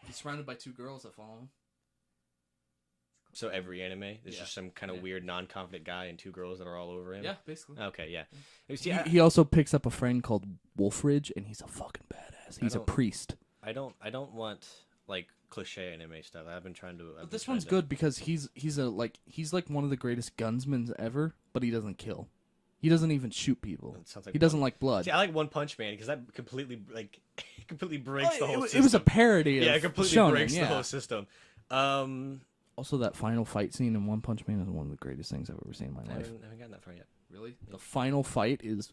he's surrounded by two girls that follow him. So every anime, there's Yeah. just some kind of Yeah. weird, non-confident guy and two girls that are all over him. Yeah, basically. Okay, yeah. See, He also picks up a friend called Wolfridge, and he's a fucking badass. He's a don't- priest. I don't want like cliche anime stuff. I've been trying to. But this one's good because he's like one of the greatest gunsmen ever, but he doesn't kill. He doesn't even shoot people. It sounds like He doesn't like blood. See, I like One Punch Man because that completely completely breaks the whole system. It was a parody of Yeah, it completely shonen, breaks yeah. the whole system. Also, that final fight scene in One Punch Man is one of the greatest things I've ever seen in my I life. haven't gotten that far yet. Really? The final fight is...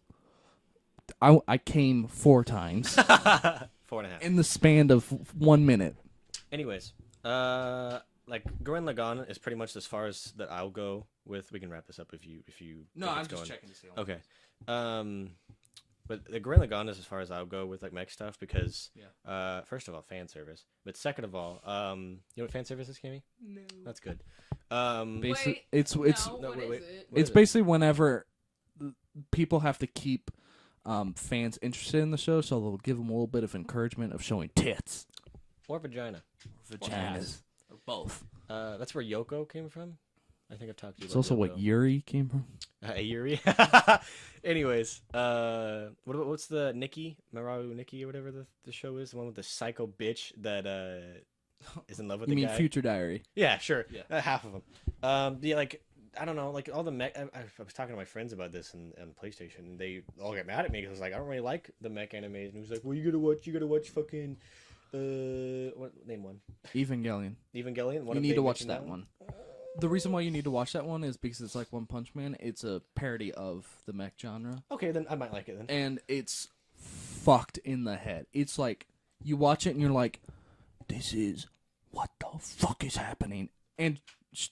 I came 4 times 4.5. in the span of 1 minute. Anyways, like Gurren Lagann is pretty much as far as that I'll go with. We can wrap this up if you. No, think I'm it's just going. checking to see. Okay. But the Gurren Lagann is as far as I'll go with like mech stuff because, first of all, fan service. But second of all, you know what fan service is, Cammy? No. That's good. Wait, it's no, no, what wait, is it? What it's is it? basically whenever people have to keep fans interested in the show, so they'll give them a little bit of encouragement of showing tits, Or vagina. vaginas, or both. That's where Yoko came from. I think I've talked to you It's about also Yoko. what Yuri came from. Yuri. Anyways, what's the Nikki Maru Nikki or whatever the show is? The one with the psycho bitch that is in love with You the mean guy. Future Diary? Yeah, sure. Yeah. Half of them. Yeah, like I don't know, like all the mech. I was talking to my friends about this on PlayStation, and they all get mad at me because I was like, I don't really like the mech animes, and he was like, well, you gotta watch fucking name one. Evangelion. Evangelion. You need to watch that one. The reason why you need to watch that one is because it's like One Punch Man. It's a parody of the mech genre, Okay, then I might like it then. and it's fucked in the head. It's like you watch it and you're like, "This is what the fuck is happening?" And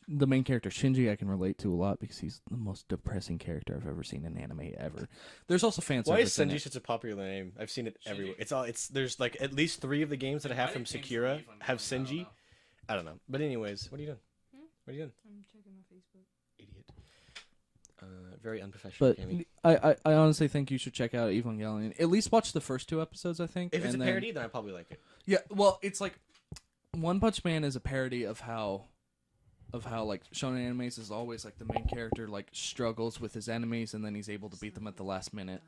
the main character Shinji, I can relate to a lot because he's the most depressing character I've ever seen in anime ever. There's also fan Why is service in Senji it. such a popular name? I've seen it everywhere. There's like at least 3 of the games that I have from Sakura have Senji. I don't know. But anyways, what are you doing? What are you doing? I'm checking my Facebook. Idiot. Very unprofessional. But Cammy. I honestly think you should check out Evangelion. At least watch the first 2 episodes, I think. If it's a and then- parody, then I probably like it. Yeah, well, it's like One Punch Man is a parody of how like shonen animes is always like the main character like struggles with his enemies and then he's able to beat them at the last minute.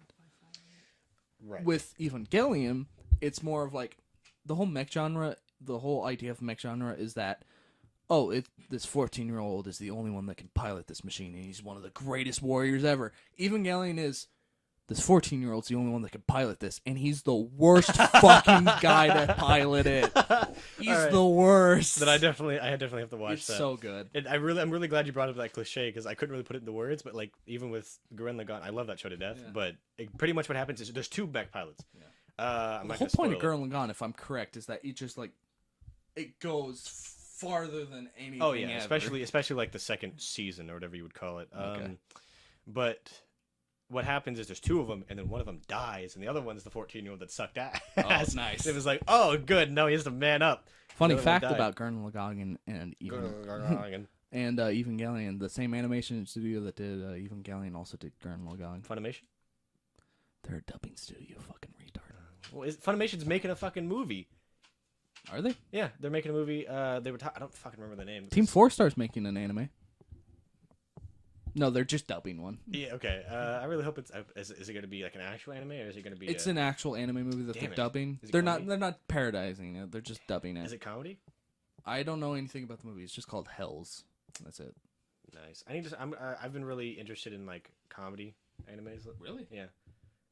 Right. With Evangelion, it's more of like the whole mech genre. The whole idea of mech genre is that this 14-year-old is the only one that can pilot this machine and he's one of the greatest warriors ever. Evangelion is this 14-year-old's the only one that can pilot this, and he's the worst fucking guy to pilot it. He's the worst. Then I definitely have to watch it's that. so good. I'm really glad you brought up that cliche because I couldn't really put it into words, but like even with Gurren Lagann, I love that show to death. Yeah. But pretty much what happens is there's 2 mech pilots. Yeah. I'm The not whole gonna point of spoil it. Gurren Lagann, if I'm correct, is that it just like it goes farther than anything. Oh yeah, ever. especially like the second season or whatever you would call it. Okay. But what happens is there's 2 of them, and then one of them dies, and the other one's the 14-year-old that sucked ass. Oh, nice. It was like, oh, good. No, he has to man up. Funny The other fact one died. about Gurren Lagann and Gurren. and Evangelion, the same animation studio that did Evangelion also did Gurren Lagann. Funimation? They're a dubbing studio, fucking retard. Well, Funimation's making a fucking movie. Are they? Yeah, they're making a movie. I don't fucking remember the name. Team 4 Star's making an anime. No, they're just dubbing one. Yeah, okay. I really hope it's. Is it going to be like an actual anime, or is it going to be? It's an actual anime movie that Damn they're it. dubbing. Is it They're comedy? not parodizing it. They're just dubbing it. Is it comedy? I don't know anything about the movie. It's just called Hells. That's it. Nice. I've been really interested in like comedy animes. Really? Yeah,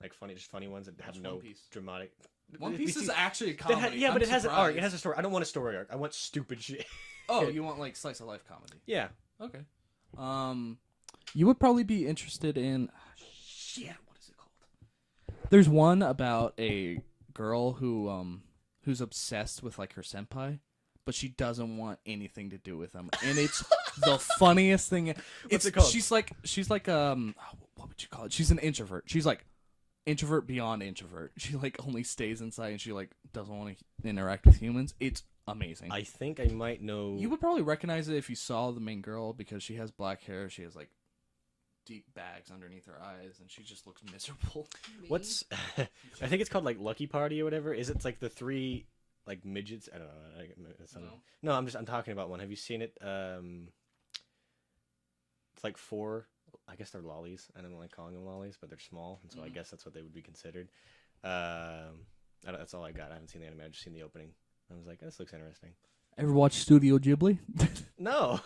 like just funny ones that have Watch no One Piece. dramatic. One Piece is actually a That comedy. yeah, but I'm it has an arc. surprised. It has a story. I don't want a story arc. I want stupid shit. Oh, you want like slice of life comedy? Yeah. Okay. You would probably be interested in. Shit, what is it called? There's one about a girl who's obsessed with like her senpai, but she doesn't want anything to do with him, and it's the funniest thing. What's it called? She's like what would you call it? She's an introvert. She's like introvert beyond introvert. She like only stays inside and she like doesn't want to interact with humans. It's amazing. I think I might know. You would probably recognize it if you saw the main girl because she has black hair. She has like deep bags underneath her eyes, and she just looks miserable. What's? I think it's called like Lucky Party or whatever. Is it like the 3 like midgets? I don't know. No, I'm talking about one. Have you seen it? It's like 4. I guess they're lollies. I don't like calling them lollies, but they're small, and so I guess that's what they would be considered. That's all I got. I haven't seen the anime. I've just seen the opening. I was like, this looks interesting. Ever watch Studio Ghibli? No.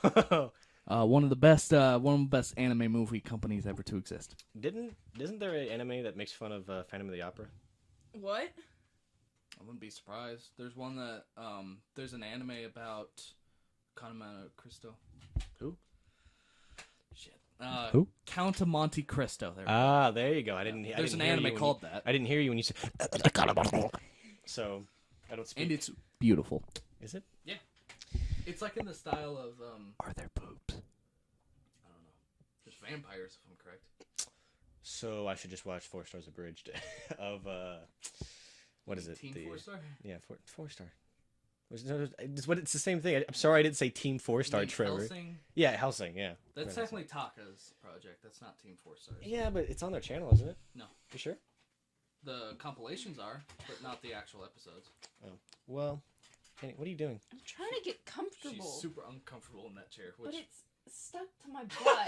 One of the best anime movie companies ever to exist. Isn't there an anime that makes fun of Phantom of the Opera? What? I wouldn't be surprised. There's one that there's an anime about Kanamana Cristo. Who? Shit. Who? Count of Monte Cristo. There. There you go. There's an anime called that. I didn't hear you when you said. So, I don't speak. And it's beautiful. Is it? Yeah. It's like in the style of Are there boobs? I don't know. There's vampires, if I'm correct. So I should just watch 4 Stars Abridged of what is it? Team 4 Star? Yeah, 4 Star. It's the same thing. I'm sorry I didn't say Team 4 Star, Trevor. Hellsing? Yeah, Hellsing. Yeah. That's Right, definitely Taka's project. That's not Team 4 Stars. Yeah, but it's on their channel, isn't it? No. You sure? The compilations are, but not the actual episodes. Oh. Well, Kenny, what are you doing? I'm trying to get comfortable. She's super uncomfortable in that chair. But Which it's stuck to my butt.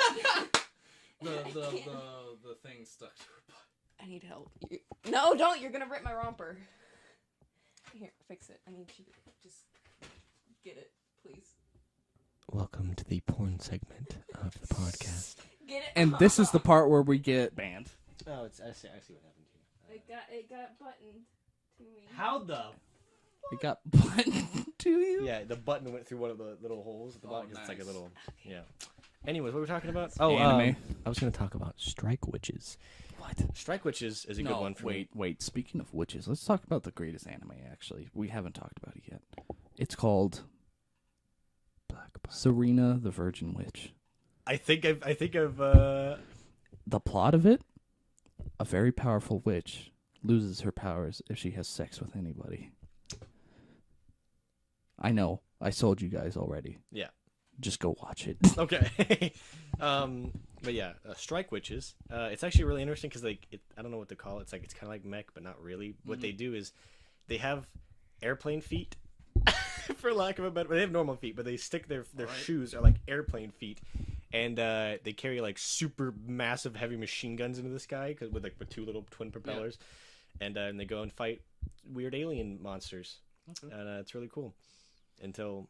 the thing stuck to her butt. I need help. No, don't. You're gonna rip my romper. Here, fix it. I need you to just get it, please. Welcome to the porn segment of the podcast. Get it. And this is the part where we get banned. Oh, I see what happened here. It got buttoned to me. How the? It got buttoned to you? Yeah, the button went through one of the little holes at the bottom. 'Cause it's like a nice. little. Yeah. Anyways, what were we talking about? Anime. I was going to talk about strike witches. What? Strike Witches is a good one for me. Wait. Speaking of witches, let's talk about the greatest anime, actually. We haven't talked about it yet. It's called Black Button. Serena the Virgin Witch. I think I've The plot of it, a very powerful witch loses her powers if she has sex with anybody. I know. I sold you guys already. Yeah. Just go watch it. Okay. But yeah, Strike Witches. It's actually really interesting because I don't know what to call it. It's like it's kind of like mech, but not really. What they do is they have airplane feet, for lack of a better. They have normal feet, but they stick their shoes are like airplane feet, and they carry like super massive heavy machine guns into the sky with 2 little twin propellers, and they go and fight weird alien monsters, and it's really cool until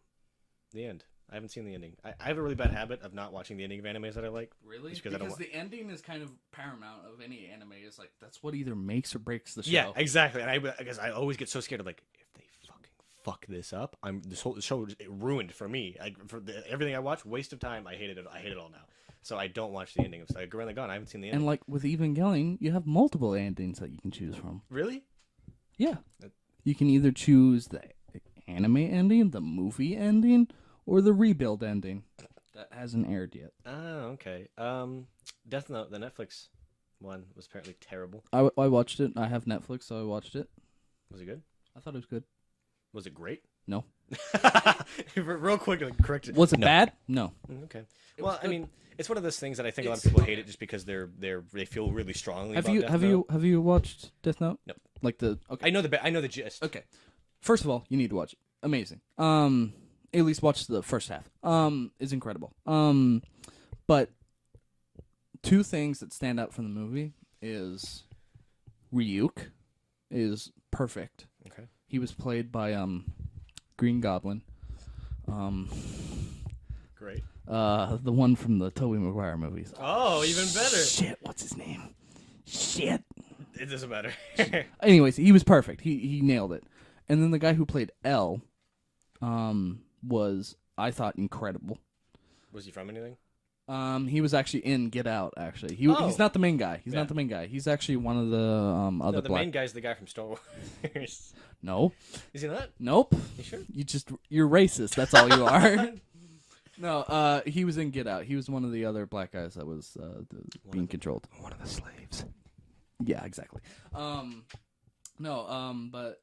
the end. I haven't seen the ending. I have a really bad habit of not watching the ending of animes that I like. Really? Just 'cause Because I don't the ending is kind of paramount of any anime. Is like that's what either makes or breaks the show. Yeah, exactly. And because I always get so scared of like if they fucking fuck this up, this whole show is ruined for me. Everything I watch, waste of time. I hate it. I hate it all now. So I don't watch the ending of like Gurren Lagann. I haven't seen the ending. And like with Evangelion, you have multiple endings that you can choose from. Really? Yeah. You can either choose the anime ending, the movie ending, or the rebuild ending that hasn't aired yet. Oh, okay. Death Note, the Netflix one, was apparently terrible. I watched it. I have Netflix, so I watched it. Was it good? I thought it was good. Was it great? No. Real quick, correct it. Was it No. bad? No. Okay. It Well, was I good. mean, it's one of those things that I think a lot of It's- people hate it just because they feel really strongly Have about you Death Note. have you watched Death Note? No. Like the okay. I know the gist. Okay. First of all, you need to watch it. Amazing. At least watch the first half. It's incredible. But two things that stand out from the movie is Ryuk is perfect. Okay. He was played by Green Goblin. Great. The one from the Tobey Maguire movies. Oh, even better. Shit, what's his name? Shit. It doesn't matter. Anyways, he was perfect. He nailed it. And then the guy who played L was, I thought, incredible. Was he from anything? He was actually in Get Out, actually. Oh. He's not the main guy. He's Yeah. not the main guy. He's actually one of the other No, the black... main guy's the guy from Star Wars. No. Is he not? Nope. You sure? You're racist. That's all you are. No, he was in Get Out. He was one of the other black guys that was being controlled. One of the slaves. Yeah, exactly. But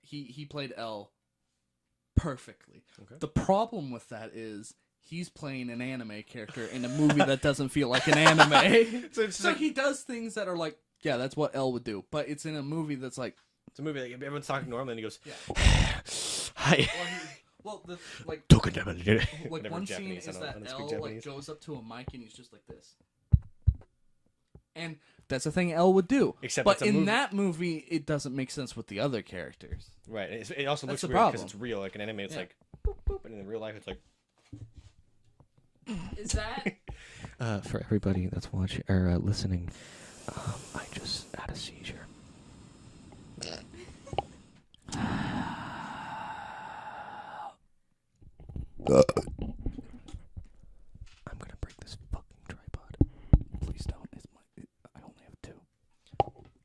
he played L perfectly. Okay. The problem with that is he's playing an anime character in a movie that doesn't feel like an anime. So he does things that are like, yeah, that's what L would do, but it's in a movie that's like, it's a movie that everyone's talking normally and he goes, yeah. hi. Like Whatever, one Japanese, scene is I that don't speak L Japanese. goes up to a mic and he's just like this. And that's the thing L would do. Except but it's a in movie. that movie, it doesn't make sense with the other characters. Right. It also That's looks the weird because problem. it's real. Like in anime, it's Yeah. like boop, boop, and in real life, it's like. Is that? For everybody that's watching or listening, I just had a seizure. I'm gonna break this fucking tripod. Please don't. I only have two.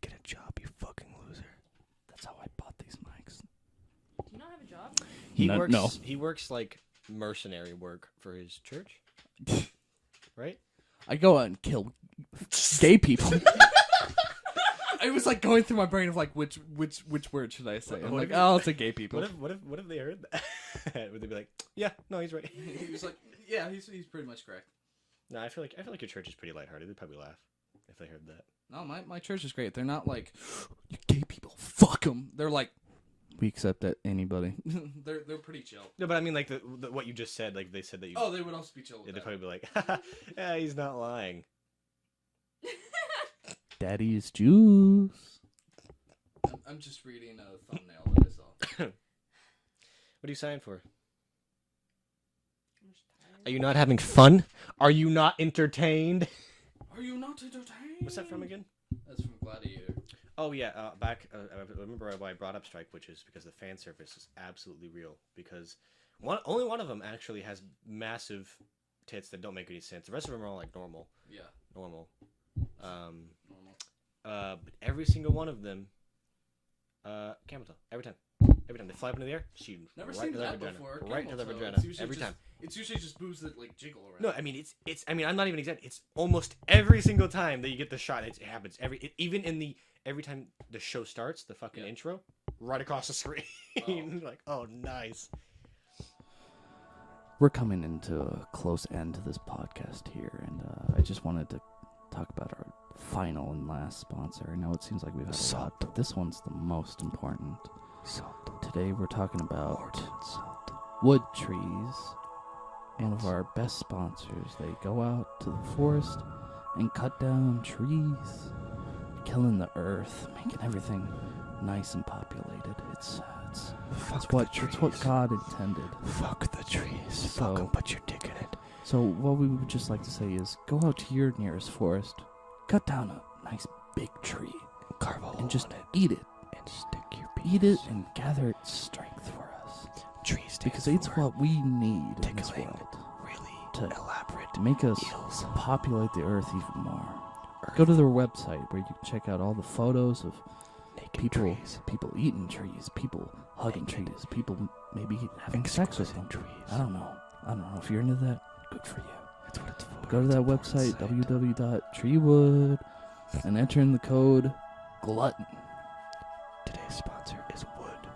Get a job, you fucking loser. That's how I bought these mics. Do you not have a job? He works like mercenary work for his church. Right. I go out and kill gay people. I was like going through my brain of like which word should I say? I'm What like, if- oh, it's a gay people. What if they heard that? Would they be like, yeah, no, he's right. He was like, yeah, he's pretty much correct. No, I feel like your church is pretty lighthearted. They'd probably laugh if they heard that. No, my church is great. They're not like, you gay people, fuck them. They're like, we accept that anybody. they're pretty chill. No, but I mean, like the what you just said. Like they said that you. Oh, they would also be chill. Yeah, With they'd that. probably be like, yeah, he's not lying. Daddy is Jews. I'm just reading a thumbnail that I saw. What are you signed for? I'm just tired. Are you not having fun? Are you not entertained? Are you not entertained? What's that from again? That's from Gladiator. Oh yeah, I remember why I brought up Strike Witches because the fan service is absolutely real. Because only one of them actually has massive tits that don't make any sense. The rest of them are all like normal. Yeah. Normal. Normal. But every single one of them, camel toe. Every time they fly up into the air, shoot Never right seen to their that vagina. before. Right to Camel their toe. vagina. It's usually Every just- time. It's usually just boobs that like jiggle around. No, I mean it's. I mean, I'm not even exaggerating. It's almost every single time that you get the shot. It happens even in the every time the show starts, the fucking Yeah. intro, right across the screen. Like, oh, nice. We're coming into a close end to this podcast here, and I just wanted to talk about our final and last sponsor. I know it seems like we've had a lot, but this one's the most important. Salt. Today we're talking about Morton salt. wood trees. One of our best sponsors. They go out to the forest and cut down trees, killing the earth, making everything nice and populated. It's It's what God intended. Fuck the trees. So- Fuck 'em, put your dick in it. So what we would just like to say is, go out to your nearest forest, cut down a nice big tree, Carve a hole and just in it eat it. and stick your Eat it penis. and gather its strength for us. Trees Because it's what we need in this tickling world really to elaborate make us eels. populate the earth even more. Go to their website where you can check out all the photos of naked trees. people eating trees, people hugging Naked. trees, people maybe having sex with them. Trees. I don't know. If you're into that, good for you. That's what it's for. Go to It's that a porn website, site. www.treewood, and enter in the code glutton. Today's sponsor is wood.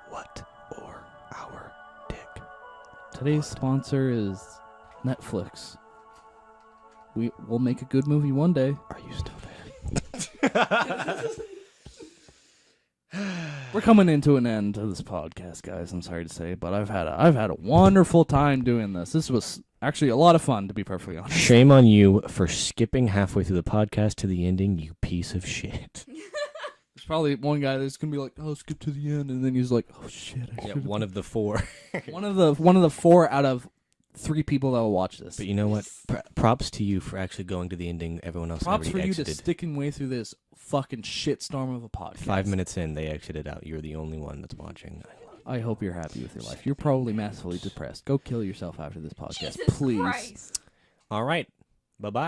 What or our dick? Today's sponsor is Netflix. We'll make a good movie one day. Are you still there? We're coming into an end to this podcast, guys. I'm sorry to say, but I've had a wonderful time doing this. This was actually a lot of fun, to be perfectly honest. Shame on you for skipping halfway through the podcast to the ending, you piece of shit. There's probably one guy that's gonna be like, "Oh, skip to the end," and then he's like, "Oh shit!" Yeah, one of the four. one of the 4 out of 3 people that will watch this. But you know what? Props to you for actually going to the ending. Everyone else Props already for you exited. to sticking way through this fucking shitstorm of a podcast. 5 minutes in, they exited out. You're the only one that's watching. I hope you're happy with your life. You're probably massively depressed. Go kill yourself after this podcast, Jesus please. Christ. All right. Bye-bye.